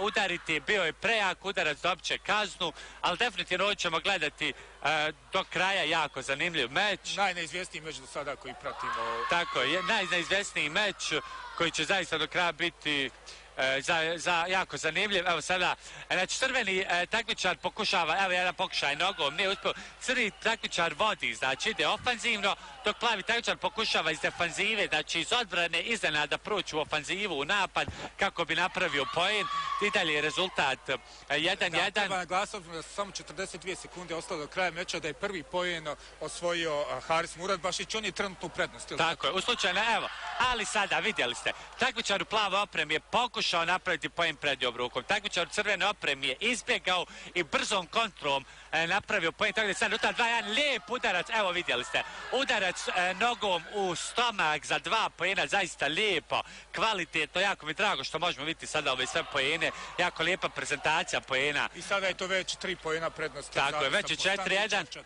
udariti, bio je prejak udarac, dobit će kaznu, ali definitivno ćemo gledati do kraja jako zanimljiv meč. Najneizvjesniji meč do sada koji pratimo. Tako je, najneizvjesniji meč koji će zaista do kraja biti za jako zanimljiv. Evo sada, znači crveni takmičar pokušava, evo jedan pokušaj nogom, nije uspio. Crveni takmičar vodi, znači ide ofanzivno, dok plavi takmičar pokušava iz defanzive, znači iz odbrane iznenada proći u ofanzivu, u napad, kako bi napravio poen. I dalje je rezultat 1-1. Treba naglasiti da su samo 42 sekunde ostalo do kraja meča, da je prvi poen osvojio Haris Muratbašić, on je trenutno u prednosti. Tako je, u slučaju, evo, ali sada vidjeli ste, takmičar u plavoj opremi je pokušao napraviti poen prednjom rukom. Takmičar u crvenoj opremi je izbjegao i brzom kontrom napravio poen, tako da je sad rezultat 2-1, lijep udarac, evo vidjeli ste, udarac nogom u stomak za 2 poena, zaista lijepo, kvalitetno, jako mi drago što možemo vidjeti sada ove sve poene, jako lijepa prezentacija poena. I sada je to već 3 poena prednosti. Tako je, već je 4-1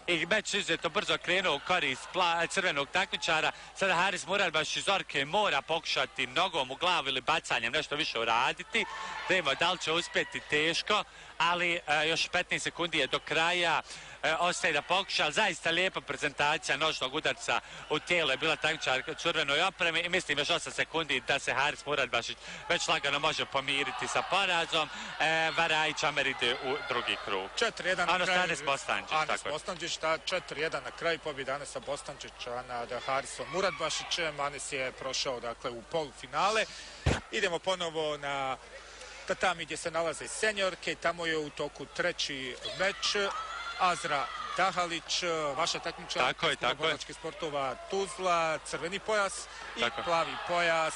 i meč izuzetno brzo krenuo u korist crvenog takmičara. Sada Haris Muratbašić iz Orke mora pokušati nogom u glavu ili bacanjem nešto više uraditi. Da imamo da li će uspjeti, teško, ali još 15 sekundi je do kraja, ostaje da pokuša, ali zaista lijepa prezentacija nožnog udarca u tijelo je bila takmičarka u crvenoj opremi i mislim još 8 sekundi da se Haris Muradbašić već lagano može pomiriti sa porazom. Varajić Amer ide u drugi krug. 4-1 na kraju. Anes Bostančić. Anes Bostančić, 4-1 na kraju pobjeda Anesa Bostančića nad Harisom Muradbašićem. Anes je prošao dakle u polufinale. Idemo ponovo na tatami gdje se nalaze seniorke. Tamo je u toku treći meč. Azra Dahalić, vaša takmičarka borilačkih sportova Tuzla, crveni pojas i plavi pojas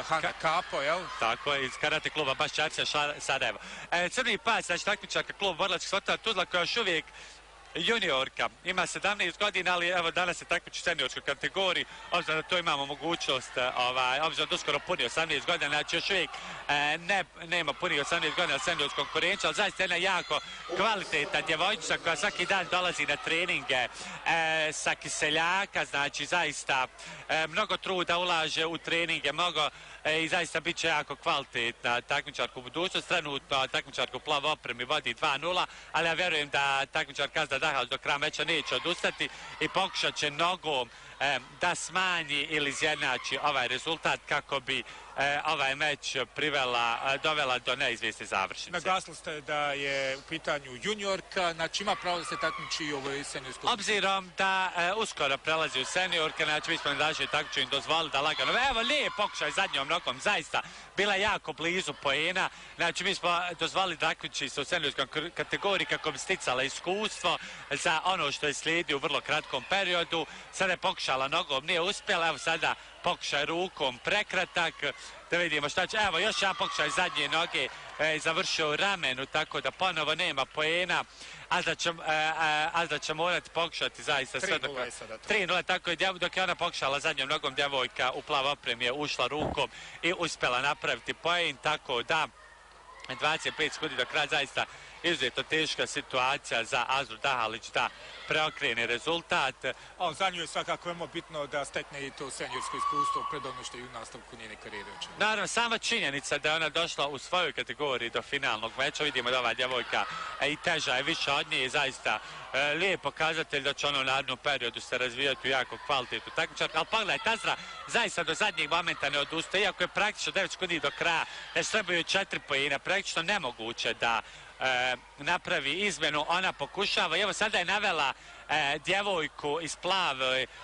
Hana Kapo, jel? Tako je, iz karate kluba Baščarcija Sarajevo. Crveni pojas, znači takmičarka kluba borilačkih sportova Tuzla koja još uvijek juniorka, ima 17 godina, ali evo danas se takmiči u seniorskoj kategoriji, obzirom da to imamo mogućnost, obzirom da uskoro puni 18 godina, znači još uvijek nema puni 18 godina seniorskog konkurenča, ali zaista jedna jako kvalitetna djevojčica koja svaki dan dolazi na treninge sa Kiseljaka, znači zaista mnogo truda ulaže u treninge, i zaista bit će jako kvalitetna takmičarka u budućnosti. Trenutno takmičarka u plavo opremi vodi 2-0, ali ja vjerujem da takmičarka Azra Dahalić do kraja meča neće odustati i pokušat će nogom da smanji ili izjednači ovaj rezultat kako bi ovaj meč dovela do neizvjesne završnice. Naglasili ste da je u pitanju juniorka, znači ima pravo da se takmiči i ovoj seniorskoj. Obzirom da uskoro prelazi u seniorke, znači mi smo daži takmičenju dozvolili da lagano. Evo lijep pokušaj zadnjom nogom, zaista bila jako blizu poena, znači mi smo dozvolili da takmiči se u seniorskoj kategoriji kako bi sticala iskustvo za ono što je slijedi u vrlo kratkom periodu. Sada je pokušala nogom, nije uspjela, evo sada pokušaj rukom, prekratak, da vidimo šta će. Evo još jedan pokušaj zadnje noge, završio u ramenu, tako da ponovo nema poena, ali da će morati pokušati zaista sve dok 3-0, tako je, dok je ona pokušala zadnjom nogom, djevojka u plav opremi je ušla rukom i uspjela napraviti poen, tako da 25 sekundi do kraja, zaista izuzetno teška situacija za Azru Dahalić da preokrene rezultat. Za nju je svakako veoma bitno da stekne i to seniorsko iskustvo pred ono što je u nastavku njene karijere. Naravno, sama činjenica da je ona došla u svojoj kategoriji do finalnog meča, vidimo da ova djevojka i teža je više od nje, zaista lijep pokazatelj da će ona u narednom periodu se razvijati u jako kvalitetnu takmičarku. Ali pogledajte, Azra zaista do zadnjeg momenta ne odustaje, iako je praktično 9 sekundi do kraja, trebaju 4 poena, praktično nemoguće da napravi izmenu, ona pokušava i evo sada je navela djevojku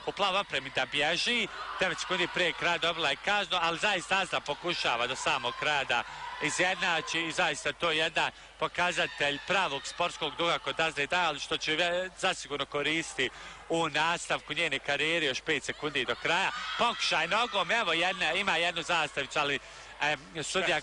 u plav opremi da bježi, 9 sekundi prije kraja dobila je kaznu, ali zaista Azra pokušava do samog kraja da izjednači i zaista to je jedan pokazatelj pravog sportskog duha kod Azre Dahalić, što će zasigurno koristiti u nastavku njene karijere još 5 sekundi do kraja. Pokušaj nogom, evo ima jednu zastavicu, ali sudija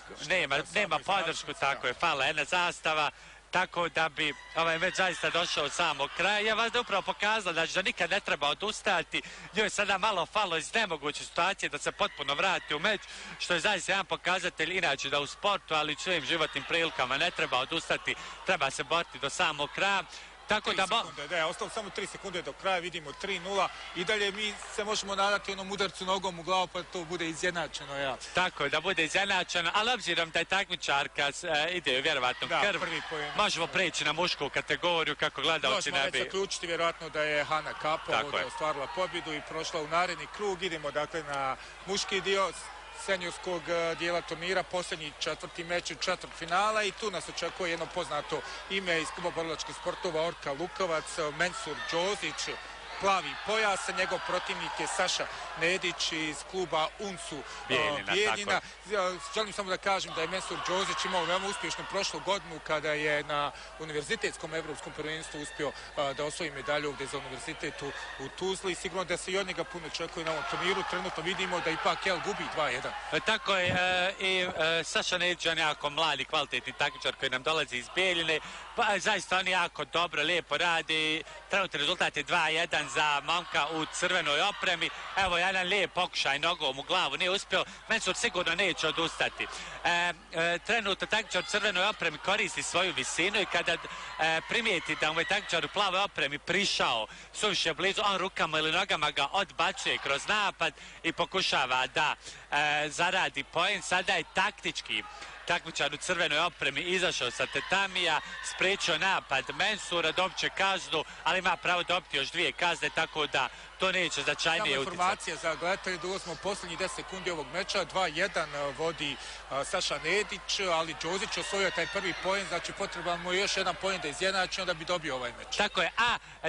nema podršku, tako je, fala jedna zastava, tako da bi ovaj meč zaista došao od samog kraja. Ja vas da upravo pokazala da nikad ne treba odustati, njoj je sada malo falo iz nemoguće situacije da se potpuno vrati u meč, što je zaista jedan pokazatelj inače da u sportu, ali i svojim životnim prilikama ne treba odustati, treba se boriti do samog kraja. Tako da ostalo samo 3 sekunde do kraja, vidimo 3-0 i dalje mi se možemo nadati onom udarcu nogom u glavu pa to bude izjednačeno. Ja. Tako je, da bude izjednačeno, ali obzirom da je takmičarka ide vjerovatno krv, možemo preći na mušku kategoriju kako gledaoci ne bi... Možemo već zaključiti vjerovatno da je Hana Kapo ostvarila pobjedu i prošla u naredni krug. Idemo dakle na muški dio seniorskog dijela turnira, posljednji četvrti meč u četvrtfinala i tu nas očekuje jedno poznato ime iz kluba borilačkih sportova Orka Lukovac, Mensur Đozić, plavi pojas, njegov protivnik je Saša Nedić iz kluba UNSU Bijeljina. Želim samo da kažem da je Mensur Đozić imao veoma uspješnu prošlu godinu kada je na univerzitetskom evropskom prvenstvu uspio da osvoji medalju ovdje za univerzitet u Tuzli i sigurno da se i od njega puno očekuje na ovom turniru. Trenutno vidimo da ipak gubi 2-1. Tako je, i Saša Nedić je jako mladi, kvalitetni takmičar koji nam dolazi iz Bijeljine. Zaista oni jako dobro, lijepo radi. Trenutni rezultat je 2-1 za momka u crvenoj opremi. Evo jedan lijep pokušaj nogom u glavu, nije uspio. Mensur sigurno neće odustati. Trenutno takmičar u crvenoj opremi koristi svoju visinu i kada primijeti da mu je takmičar u plavoj opremi prišao suviše blizu, on rukama ili nogama ga odbacuje kroz napad i pokušava da zaradi poen. Sada je taktički takmičar u crvenoj opremi izašao sa tatamija, spriječio napad Mensura, dobit će kaznu, ali ima pravo dobiti još 2 kazne, tako da to neće značajnije utjecati. Samo informacija za gledatelje da ulazimo u posljednjih 10 sekundi ovog meča. 2-1 vodi Saša Nedić, ali Đozić osvojio taj prvi poen, znači potreban mu je još jedan poen da izjednači, onda bi dobio ovaj meč. Tako je,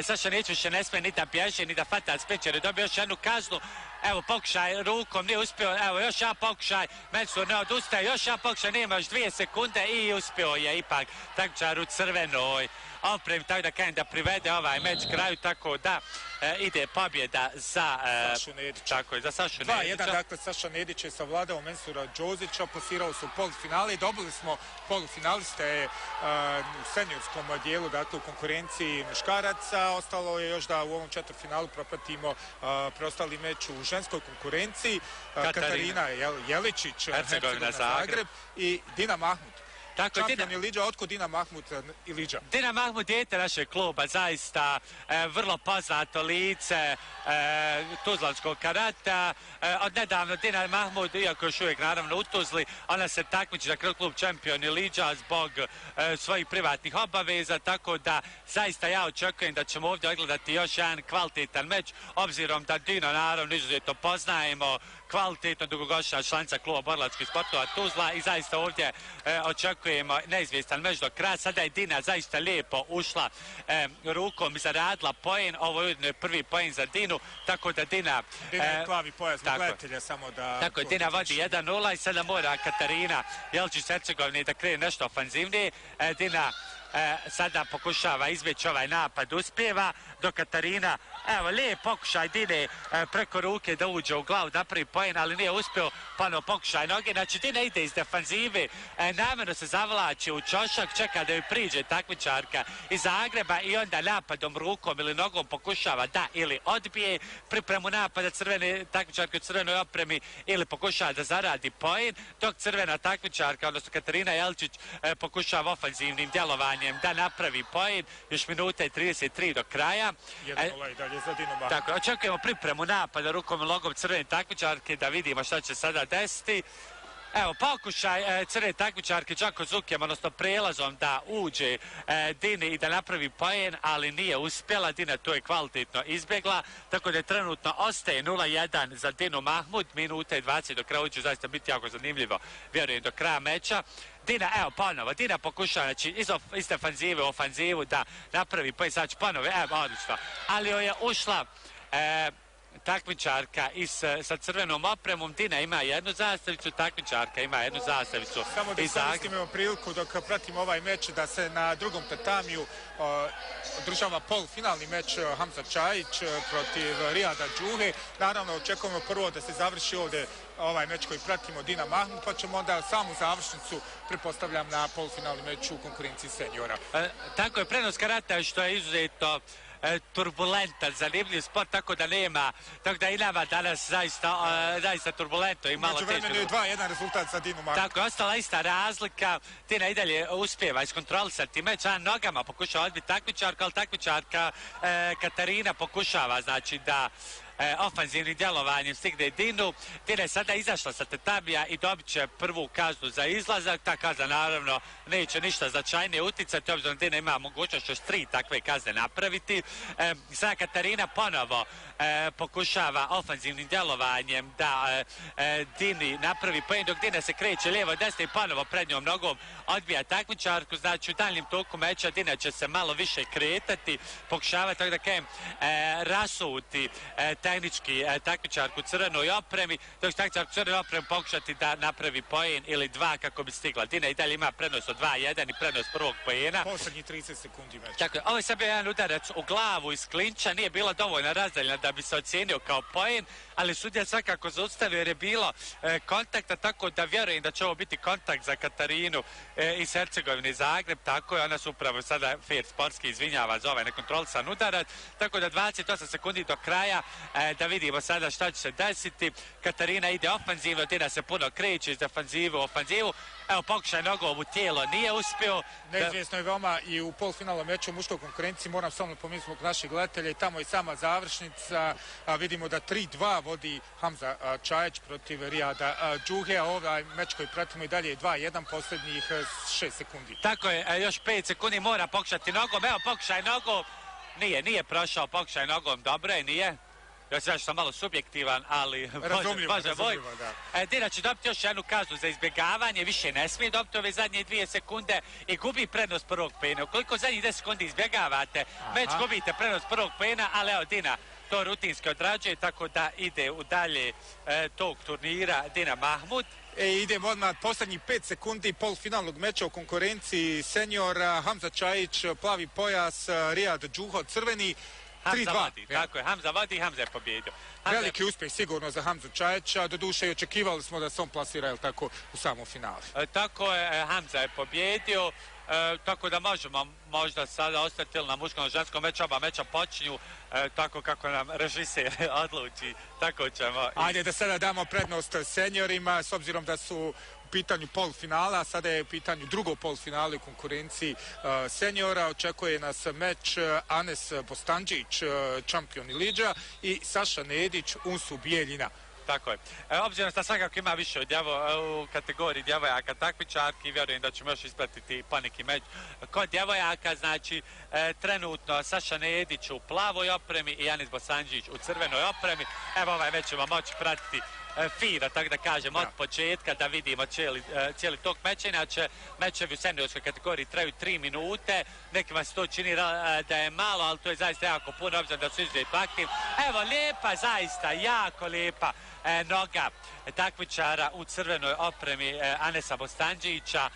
Saša Nedić više ne smije ni da bježe, ni da fata spriječ, jer je dobio još jednu kaznu. Evo, pokušaj rukom, nije uspio, evo, još jedan pokušaj, Mensur ne odustaje, još jedan pokušaj, nema još 2 sekunde i uspio je ipak takmičar u crvenoj opremi, tako da kažem da privede ovaj meč kraju, tako da ide pobjeda za Sašu Nedića. Tako je, za Sašu Nedića. 2-1, dakle, Saša Nedić je savladao Mensura Đozića, plasirao su polufinale i dobili smo polufinaliste u seniorskom dijelu, dakle, u konkurenciji muškaraca. Ostalo je još da u ovom četvrtfinalu propratimo preostali meč u ženskoj konkurenciji. Katarina Jeličić, Hercegovina Zagreb i Dina Mahmud. Šampion Ilidža, otkud Dina Mahmud Ilidža? Dina Mahmud dijete našeg kluba, zaista vrlo poznato lice tuzlanskog karata. Od nedavno Dina Mahmud, iako još uvijek naravno u Tuzli, ona se takmiči za klub Šampion Ilidža zbog svojih privatnih obaveza, tako da zaista ja očekujem da ćemo ovdje odgledati još jedan kvalitetan meč, obzirom da Dino naravno izuzetno poznajemo, kvalitetno dugogodišnja članica kluba borilačkih sportova Tuzla i zaista ovdje očekujemo neizvjestan meč do kraja. Sada je Dina zaista lijepo ušla rukom i zaradila poen. Ovo je prvi poen za Dinu, tako da Dina... Dina je plavi pojas, gledatelja samo da... Tako je, Dina vodi 1-0 i sada mora Katarina Jeličić Hercegovine da krene nešto ofanzivnije. Dina sada pokušava izbjeći ovaj napad, uspijeva, dok Katarina, evo, lijep pokušaj Dine preko ruke da uđe u glavu, napravi poen, ali nije uspio, ponovo pokušaj noge. Znači, Dina ide iz defanzive, namjerno se zavlači u ćošak, čeka da joj priđe takmičarka iz Zagreba i onda napadom rukom ili nogom pokušava da ili odbije pripremu napada takmičarke u crvenoj opremi ili pokušava da zaradi poen, dok crvena takmičarka, odnosno Katarina Jeličić, pokušava ofanzivnim djelovanjem da napravi poen, još minuta i 33 do kraja. 1-0 i dalje za Dinu Mahmud. Tako, očekujemo pripremu napada rukom i nogom crvene takmičarke da vidimo šta će sada desiti. Evo, pokušaj crvene takmičarke Đako Zukem, odnosno prelazom da uđe Dini i da napravi poen, ali nije uspjela. Dina to je kvalitetno izbjegla, tako da je trenutno ostaje 0-1 za Dinu Mahmud, minuta i 20 do kraja, će zaista biti jako zanimljivo, vjerujem, do kraja meča. Dina, evo ponovo, Dina pokušava, znači, iz defanzive u ofanzivu da napravi poen, znači ponovo, evo, odlično, ali joj je ušla takmičarka sa crvenom opremom. Dina ima jednu zastavicu, takmičarka ima jednu zastavicu. Samo da iskoristimo priliku dok pratimo ovaj meč da se na drugom tatamiju održava polufinalni meč Hamza Čajić protiv Rijada Džuhe. Naravno, očekujemo prvo da se završi ovdje ovaj meč koji pratimo Dina Mahmud, pa ćemo onda samu završnicu pretpostavljam na polufinalni meč u konkurenciji seniora. Tako je, prenos karata što je izuzetno turbulentan, zanimljiv sport, tako da nema, tako da i nama danas zaista turbulentno i malo teže. Među vremenu je 2-1 rezultat za Dinu Mahmud. Tako je, ostala ista razlika, Dina i dalje uspijeva iskontrolisati meč, a nogama pokušava odbiti takmičarka, ali takmičarka Katarina pokušava, znači, da ofanzivnim djelovanjem stigne Dinu. Dina je sada izašla sa tatamija i dobit će prvu kaznu za izlazak. Ta kazna naravno neće ništa značajnije uticati, obzirom Dina ima mogućnost još 3 takve kazne napraviti. Sada Katarina ponovo pokušava ofanzivnim djelovanjem da Dini napravi poen, dok Dina se kreće lijevo desno i ponovo prednjom nogom odbija takmičarku. Znači, u daljnjem toku meča Dina će se malo više kretati, pokušavati, tako da kažem, rasuti tehnički takmičarku u crvenoj opremi, dok će takmičarku u crvenoj opremi pokušati da napravi poen ili 2 kako bi stigla. Dina i dalje ima prednost od 2-1 i prednost prvog poena. Posljednji 30 sekundi meča. Tako je, ovo je sad bio jedan udarac u glavu iz klinča, nije bila dovoljna razdaljina da bi se ocijenio kao poen, ali sudija svakako zaustavio jer je bilo kontakta, tako da vjerujem da će ovo biti kontakt za Katarinu iz Hercegovine i Zagreb, tako je, ona se upravo sada fair sportski izvinjava za ovaj nekontrolisan udarac, tako da 28 sekundi do kraja Da vidimo sada šta će se desiti. Katarina ide ofanzivno, Dina se puno kreće iz defanzivu u ofanzivu. Evo pokušaj nogom u tijelo, nije uspio. Neizvjesno je veoma i u polfinalnom meču u muškoj konkurenciji, moram samo pomisliti zbog naših gledatelja i tamo je sama završnica. Vidimo da 3-2 vodi Hamza Čajić protiv Rijada Džuhea. Ovaj meč koji pratimo i dalje je 2-1 posljednjih 6 sekundi. Tako je, još 5 sekundi mora pokušati nogom. Evo pokušaj nogom. Nije prošao pokušaj nogom, dobro je, nije. Ja sam malo subjektivan, ali razumljivo, da. Dina će dobiti još jednu kaznu za izbjegavanje, više ne smije dobiti ove zadnje 2 sekunde i gubi prednost prvog poena. Ukoliko zadnjih 10 sekundi izbjegavate, već gubite prednost prvog poena, ali evo Dina to rutinski odrađuje, tako da ide u dalje tog turnira Dina Mahmud. Idemo odmah posljednjih 5 sekundi polfinalnog meča u konkurenciji seniora. Hamza Čajić, plavi pojas, Rijad Džuho, crveni. Hamza vodi, tako je, Hamza vodi i Hamza je pobjedio. Veliki uspjeh sigurno za Hamzu Čajića, doduše i očekivali smo da se on plasira, jel tako, u samom finalu. Tako je, Hamza je pobjedio, tako da možemo možda sada ostati na muškom ženskom meču, oba meča počinju tako kako nam režiser odluči, tako ćemo. Ajde da sada damo prednost seniorima, s obzirom da su u pitanju polfinala, sada je u pitanju drugo polfinale u konkurenciji seniora. Očekuje nas meč Anes Bostanđić, čampion Iliđa, i Saša Nedić, Unsu Bijeljina. Tako je. Obzirom da svakako ima više u kategoriji djevojaka takmičarki, vjerujem da ćemo još ispratiti poneki meč. Kod djevojaka, znači, trenutno Saša Nedić u plavoj opremi i Anis Bosanđić u crvenoj opremi. Evo ovaj već ćemo moći pratiti fino, tako da kažem, od početka da vidimo cijeli tok meča. Inače, mečevi u seniorskoj kategoriji traju 3 minute. Nekima se to čini da je malo, ali to je zaista jako puno, obzirom da su izuzetno aktivni. Evo, lijepa, zaista, jako lijepa noga takmičara u crvenoj opremi Anesa Bostanđića.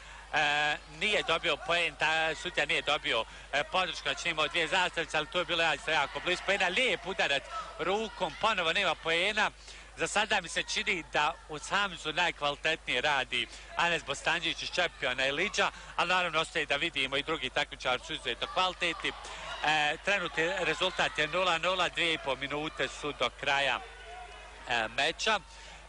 Nije dobio poen, sudija nije dobio podršku, znači imao 2 zastavice, ali to je bilo jako blizu poena. Lijep udarac rukom, ponovo nema poena. Za sada mi se čini da uz Hamzu najkvalitetnije radi Anes Bostanđić iz čempiona Iliđa, ali naravno ostaje da vidimo i drugi takmičari su izuzetno kvaliteti. Trenutni rezultat je 0-0, 2,5 minute su do kraja meča.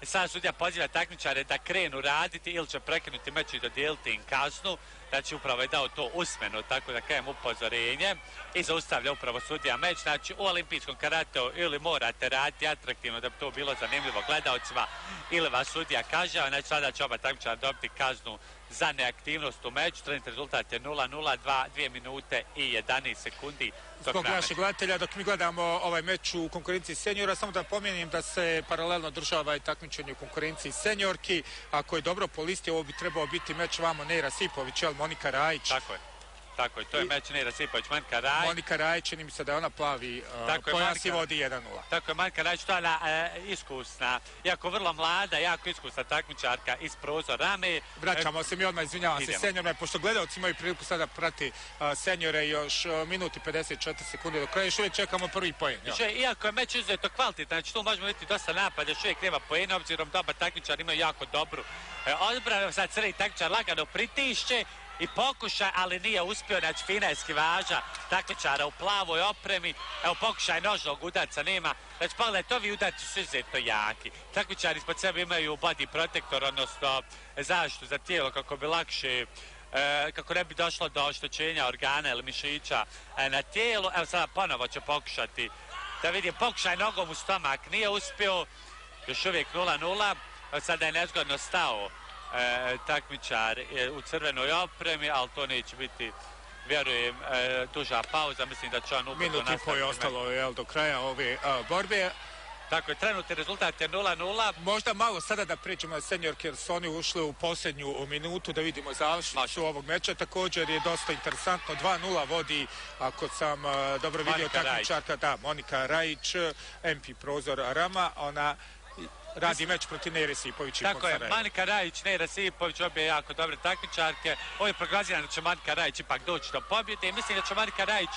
Sada sudija poziva takmičare da krenu raditi ili će prekinuti meč i dodijeliti im kaznu. Znači upravo je dao to usmeno, tako da kažem upozorenje, i zaustavlja upravo sudija meč. Znači u olimpijskom karateu ili morate raditi atraktivno da bi to bilo zanimljivo gledaocima ili vas sudija kažnjava. Znači sada će oba takmičara dobiti kaznu za neaktivnost u meču. Trenutni rezultat je 0-0, 2 minute i 11 sekundi. Zbog naših gledatelja, dok mi gledamo ovaj meč u konkurenciji seniora, samo da pomenem da se paralelno održava i takmičenje u konkurenciji seniorki. Ako je dobro po listi, ovo bi trebao biti meč vamo Nejra Sipović, Monika Rajić. Tako je, to je meč Nejra Sipović, Monika Rajić. Monika Rajić, čini mi se da je ona plavi pojas i vodi 1-0. Tako je, Monika Rajić, to je iskusna, jako vrlo mlada, jako iskusna takmičarka iz Prozor Rame. Vraćamo se, mi odmah izvinjavam se seniorima, pošto gledalci imaju priliku sada prati seniore još minuti 54 sekunde do kraja, još uvijek čekamo prvi poen. Iako je meč izuzetno kvalitetan, znači tu možemo vidjeti dosta napada, još uvijek nema poena, obzirom da oba takmičara imaju jako dobru odbranu. Sad crveni takmičar lagano pritišće i pokušaj, ali nije uspio, znači fina eskivaža takmičara u plavoj opremi. Evo pokušaj nožnog udarca nema. Znači pogledajte, ovi udarci su izuzetno jaki. Takmičari ispod sebe imaju body protector, odnosno zaštitu za tijelo kako bi lakše, kako ne bi došlo do oštećenja organa ili mišića na tijelu. Evo sada ponovo će pokušati da vidim, pokušaj nogom u stomak, nije uspio, još uvijek 0-0. Sada je nezgodno stao takmičar u crvenoj opremi, ali to neće biti, vjerujem, duža pauza. Mislim da će on ubrzo nastaviti. Minut i po je ostalo do kraja ove borbe. Tako je, trenutni rezultat je 0-0. Možda malo sada da pričamo na seniorke, jer su oni ušli u posljednju minutu, da vidimo završnicu ovog meča. Također je dosta interesantno, 2-0 vodi, ako sam dobro vidio, takmičarka, Monika Rajić, MP Prozor Rama, ona radi meč protiv Nejre Sipović. Tako je, Monika Rajić, Nejra Sipović, obje jako dobre takmičarke. Ovo je prognoziran da će Monika Rajić ipak doći do pobjede i mislim da će Monika Rajić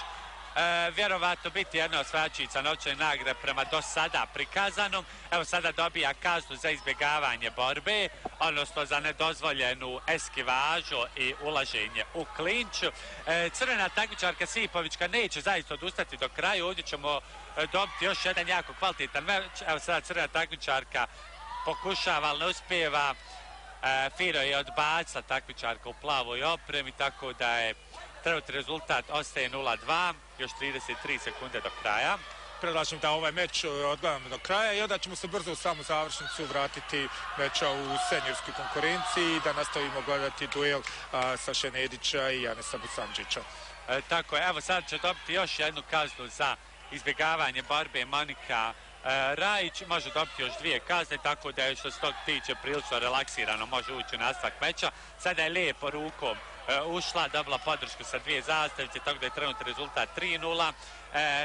vjerovatno biti jedna osvajačica novčane nagrade prema do sada prikazanom. Evo sada dobija kaznu za izbjegavanje borbe, odnosno za nedozvoljenu eskivažu i ulaženje u klinč. Crvena takmičarka Sipovićka neće zaista odustati do kraja. Ovdje ćemo dobiti još jedan jako kvalitetan meč. Evo sada crvena takmičarka pokušava, ali ne uspijeva. Firo je odbacila takmičarka u plavoj opremi, tako da je trenutni rezultat ostaje 0-2, još 33 sekunde do kraja. Predlažem da ovaj meč odgledamo do kraja i onda ćemo se brzo u samu završnicu vratiti meča u senjorskoj konkurenciji i da nastavimo gledati duel Saše Nedića i Janesa Busanđića. Tako je, evo sad će dobiti još jednu kaznu za izbjegavanje borbe Monika Rajić, može dobiti još 2 kazne, tako da je što se tog tiče prilično relaksirano, može ući u nastavak meča. Sada je lijepo rukom ušla, dobila podršku sa 2 zastavice, tako da je trenutni rezultat 3-0.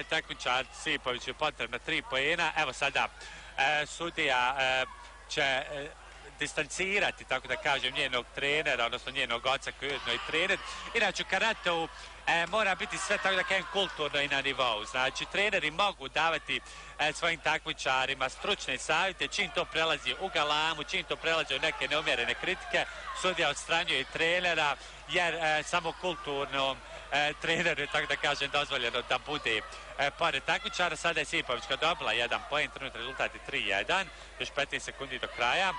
Takmičar Sipović je potrebno 3 poena. Evo sada sudija će distancirati, tako da kažem, njenog trenera, odnosno njenog oca koji je ujedno i trener. Inače, u karateu mora biti sve, tako da kažem, kulturno i na nivou. Znači, treneri mogu davati svojim takmičarima stručne savjete, čim to prelazi u galamu, čim to prelazi u neke neumjerene kritike, sudija odstranjuje i trenera, jer samo kulturnom treneru je, tako da kažem, dozvoljeno da bude pored takmičara. Sada je Sipovićka dobila 1 poen, trenutni rezultat je 3-1, još 15 sekundi do kraja.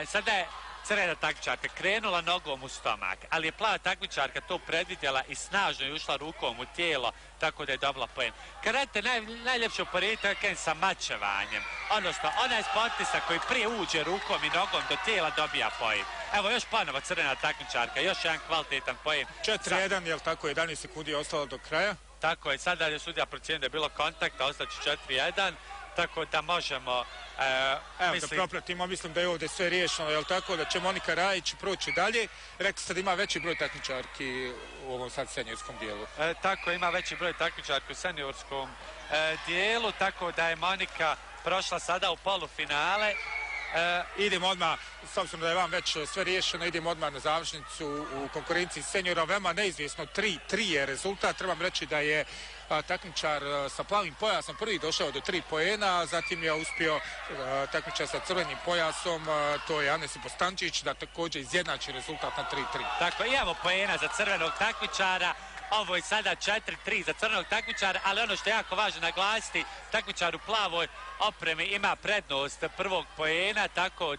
Sada je crvena takmičarka krenula nogom u stomak, ali je plava takmičarka to predvidjela i snažno je ušla rukom u tijelo, tako da je dobila poen. Karate najljepše uporediti sa mačevanjem, odnosno onaj sportista koji prije uđe rukom i nogom do tijela dobija poen. Evo još ponovo crvena takmičarka, još jedan kvalitetan poen. 4-1, jel tako, 11 sekundi je ostalo do kraja? Tako je, sada je sudija procijenio da je bilo kontakta, ostaće 4-1. Tako da možemo... Evo da propratimo, mislim da je ovdje sve riješeno, jel tako, da će Monika Rajić proći dalje. Rekli ste da ima veći broj takmičarki u ovom sad seniorskom dijelu. Tako, ima veći broj takmičarki u seniorskom dijelu, tako da je Monika prošla sada u polufinale. Idemo odmah, s obzirom da je vam već sve riješeno, idemo odmah na završnicu u konkurenciji seniora. Veoma neizvjesno 3-3 je rezultat. Trebam reći da je takmičar sa plavim pojasom prvi došao do 3 poena, zatim je uspio takmičar sa crvenim pojasom, to je Anes Bostančić, da također izjednači rezultat na 3-3. Tako, imamo poena za crvenog takmičara. Ovo je sada 4-3 za crvenog takmičara, ali ono što je jako važno naglasiti, takmičar u plavoj opremi ima prednost prvog poena, tako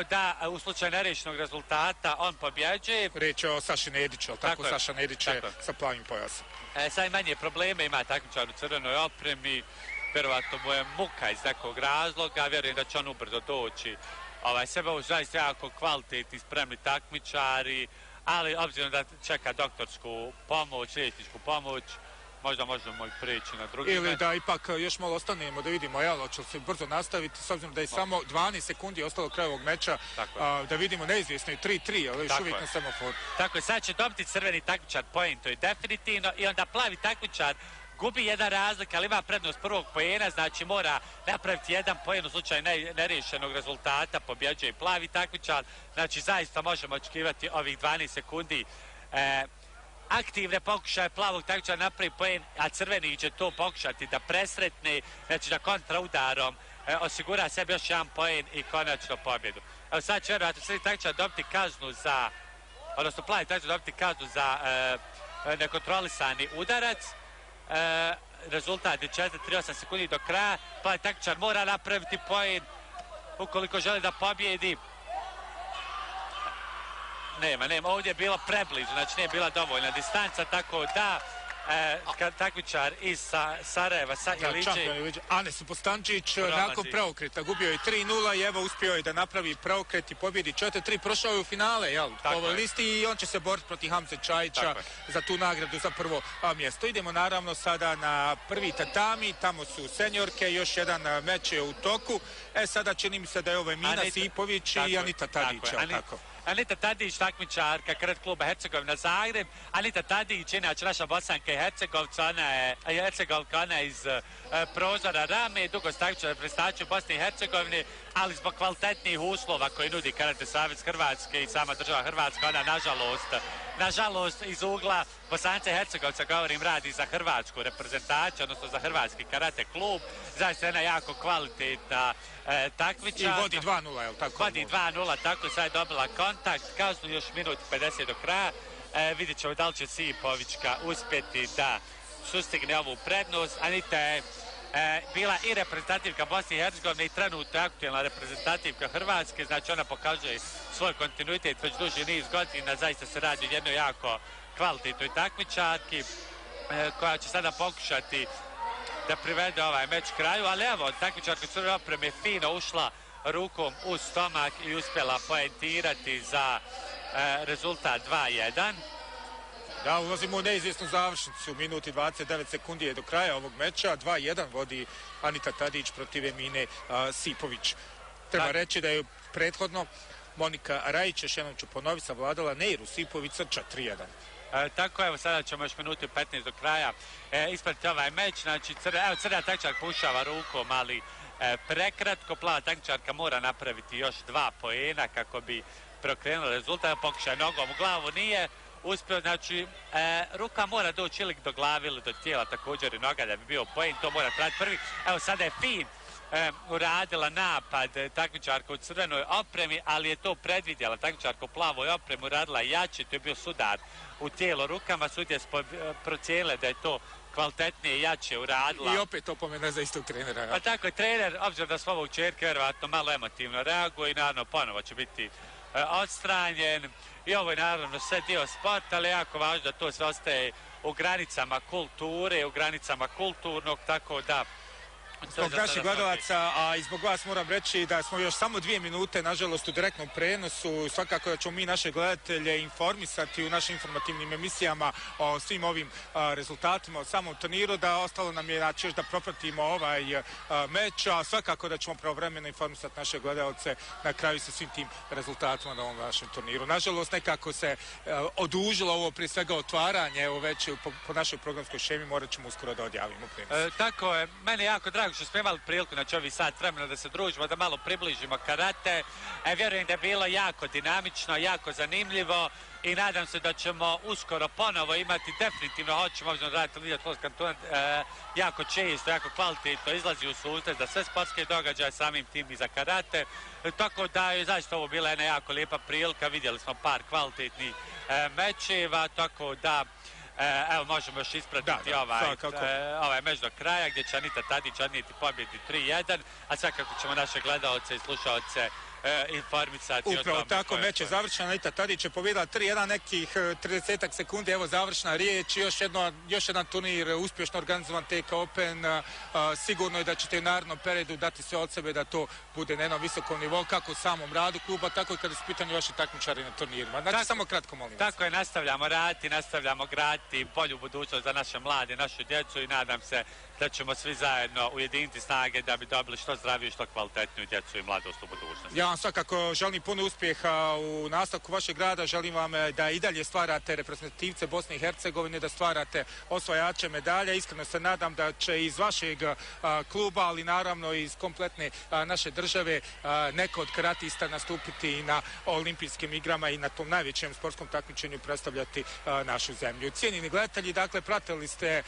da u slučaju nerešenog rezultata on pobjeđuje. Riječ je o Saši Nediću, tako Saša Nedić je sa plavim pojasom. Sad manje probleme ima takmičar u crvenoj opremi, vjerovatno mu je muka iz nekog razloga, vjerujem da će on ubrzo doći. Sebe ovo zaista jako kvalitetni, spremni takmičari, ali obzirom da čeka doktorsku pomoć, liječničku pomoć, možda možemo i prijeći na drugi ili da ipak još malo ostanemo da vidimo, jel, hoće li se brzo nastaviti, s obzirom da je samo 12 sekundi ostalo kraj ovog meča, da vidimo neizvjesno i 3-3, ali još uvijek na semaforu. Tako je, sad će dobiti crveni takmičar poen, to je definitivno, i onda plavi takmičar gubi jedan razlik, ali ima prednost prvog poena, znači mora napraviti 1 poen u slučaju neriješenog rezultata, pobjeđuje i plavi takmičar, znači zaista možemo očekivati ovih 12 sekundi aktivne pokušaje plavog takmičara napravi poen, a crveni će to pokušati da presretne, znači da kontraudarom osigura sebi još 1 poen i konačno pobjedu. Evo sad će vjerojatno crveni takmičar dobiti kaznu za, odnosno plavi takmičar dobiti kaznu za nekontrolisani udarac. Rezultat je 4-3-8 sekundi do kraja. Plavi takmičar mora napraviti poen ukoliko želi da pobjedi. Nema, ovdje je bilo preblizu, znači nije bila dovoljna distanca, tako da takmičar iz Sarajeva sa Iliđe. Anes Bostančić nakon preokreta gubio je 3-0 i evo uspio je da napravi preokret i pobjedi 4-3, prošao je u finale, jel, po ovoj listi i on će se boriti protiv Hamze Čajića za tu nagradu za prvo mjesto. Idemo naravno sada na prvi tatami, tamo su senjorke, još jedan meč je u toku. Sada čini mi se da je ovo Mina Sipović i Anita Tadić, jel tako? Anita Tadić, takmičarka Karat kluba Hercegovina Zagreb. Anita Tadić, inače naša Bosanka i Hercegovka, ona je iz prozora Rame, dugo takmičar prestače u Bosni i Hercegovini, ali zbog kvalitetnijih uslova koji nudi Karate savez Hrvatske i sama država Hrvatska, ona nažalost iz ugla Bosanca i Hercegovca, govorim, radi za hrvatsku reprezentaciju, odnosno za hrvatski karate klub. Zaista jedna jako kvalitetna takmičarka. I vodi 2:0, je li tako? Vodi 2:0, tako sad je dobila kontakt. Kaznu još minut 50 do kraja. Vidjet ćemo da li će Sipovićka uspjeti da sustigne ovu prednost. Anita je bila i reprezentativka Bosne i Hercegovine i trenutno je aktualna reprezentativka Hrvatske, znači ona pokazuje svoj kontinuitet već duži niz godina, zaista se radi o jednoj jako kvalitetnoj takmičarki koja će sada pokušati da privede ovaj meč kraju, ali evo, takmičarka crvene opreme je fino ušla rukom u stomak i uspjela poentirati za rezultat 2:1. Da, ulazimo u neizvjesnu završnicu. Minuti 29 sekundi je do kraja ovog meča. 2:1 vodi Anita Tadić protiv Emine Sipović. Treba reći da je prethodno Monika Rajić, još jednom ću ponoviti, savladala Neiru Sipović sa 4:1. Tako, evo, sada ćemo još minuti 15 do kraja ispratiti ovaj meč. Znači, crvena takmičarka pušava rukom, ali prekratko. Plava takmičarka mora napraviti još 2 poena kako bi prokrenula rezultat. Pokušaj nogom u glavu, nije uspio, znači ruka mora doći ili do glave ili do tijela, također i noga da bi bio poen, to mora trati prvi. Evo, sada je fin uradila napad takmičarka u crvenoj opremi, ali je to predvidjela. Takmičarka u plavoj opremi uradila jače, to je bio sudar u tijelo rukama, sudje procijenile da je to kvalitetnije i jače uradila. I opet opomena za istog trenera. Pa tako je, trener, obzirom da smo ovog čerke, vjerovatno malo emotivno reaguje i naravno ponovo će biti odstranjen. I ovo je naravno sve dio sporta, ali jako važno da to sve ostaje u granicama kulture, u granicama kulturnog, tako da... Zbog naših gledalaca, a i zbog vas moram reći da smo još samo 2 minute, nažalost, u direktnom prenosu. Svakako da ćemo mi naše gledatelje informisati u našim informativnim emisijama o svim ovim rezultatima, o samom turniru, da ostalo nam je znači još da propratimo ovaj meč, a svakako da ćemo pravovremeno informisati naše gledalce na kraju sa svim tim rezultatima na ovom našem turniru. Nažalost, nekako se odužilo ovo, prije svega otvaranje, evo već po našoj programskoj šemi morat ćemo uskoro da odjavimo prenos. Tako je, meni je jako drago što smo imali priliku, znači ovi sat vremena da se družimo, da malo približimo karate. Vjerujem da je bilo jako dinamično, jako zanimljivo i nadam se da ćemo uskoro ponovo imati, definitivno hoćemo, obzirom da radite Lidija Sportski kanton jako često, jako kvalitetno izlazi u susret za sve sportske događaje, samim tim i za karate. Tako da je zaista ovo bila jedna jako lijepa prilika, vidjeli smo par kvalitetnih mečeva, tako da evo, možemo još ispratiti ovaj meč do kraja gdje će Anita Tadić odnijeti pobjedi 3:1, a svakako ćemo naše gledaoce i slušaoce informisati o tome. Upravo tako, meč je završen, Anita Tadić je pobjedila 3:1, nekih 30 sekundi, evo završna riječ, još jedan turnir uspješno organizovan TK Open, sigurno je da ćete u narednom periodu dati sve od sebe da to bude na jednom visokom nivou, kako u samom radu kluba, tako i kada su pitanju vaši takmičari na turnirima. Znači, samo kratko molim vas. Tako je, nastavljamo raditi, nastavljamo graditi bolju budućnost za naše mlade, našu djecu i nadam se da ćemo svi zajedno ujediniti snage da bi dobili što zdraviju i što kvalitetniju djecu i mladost u budućnosti. Ja vam svakako želim puno uspjeha u nastavku vašeg rada, želim vam da i dalje stvarate reprezentativce Bosne i Hercegovine, da stvarate osvajače medalja. Iskreno se nadam da će iz vašeg kluba, ali naravno iz kompletne naše države, neko od karatista nastupiti i na olimpijskim igrama i na tom najvećem sportskom takmičenju predstavljati našu zemlju. Cijenjeni gledatelji, dakle, pratili ste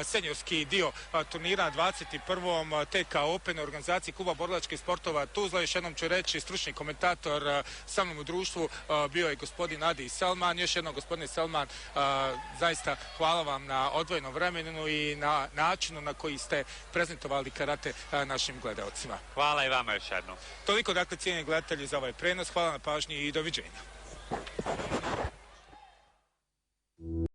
seniorski dio turnira 21. TK Open organizaciji kluba borilačkih sportova Tuzla. Još jednom ću reći, stručni komentator sa mnom u društvu bio je gospodin Adi Selman. Još jednom, gospodine Selman, zaista hvala vam na odvojenom vremenu i na načinu na koji ste prezentovali karate našim gledalcima. Hvala i vama još jednom. Toliko, dakle, cijenjeni gledatelji, za ovaj prenos. Hvala na pažnji i doviđenja.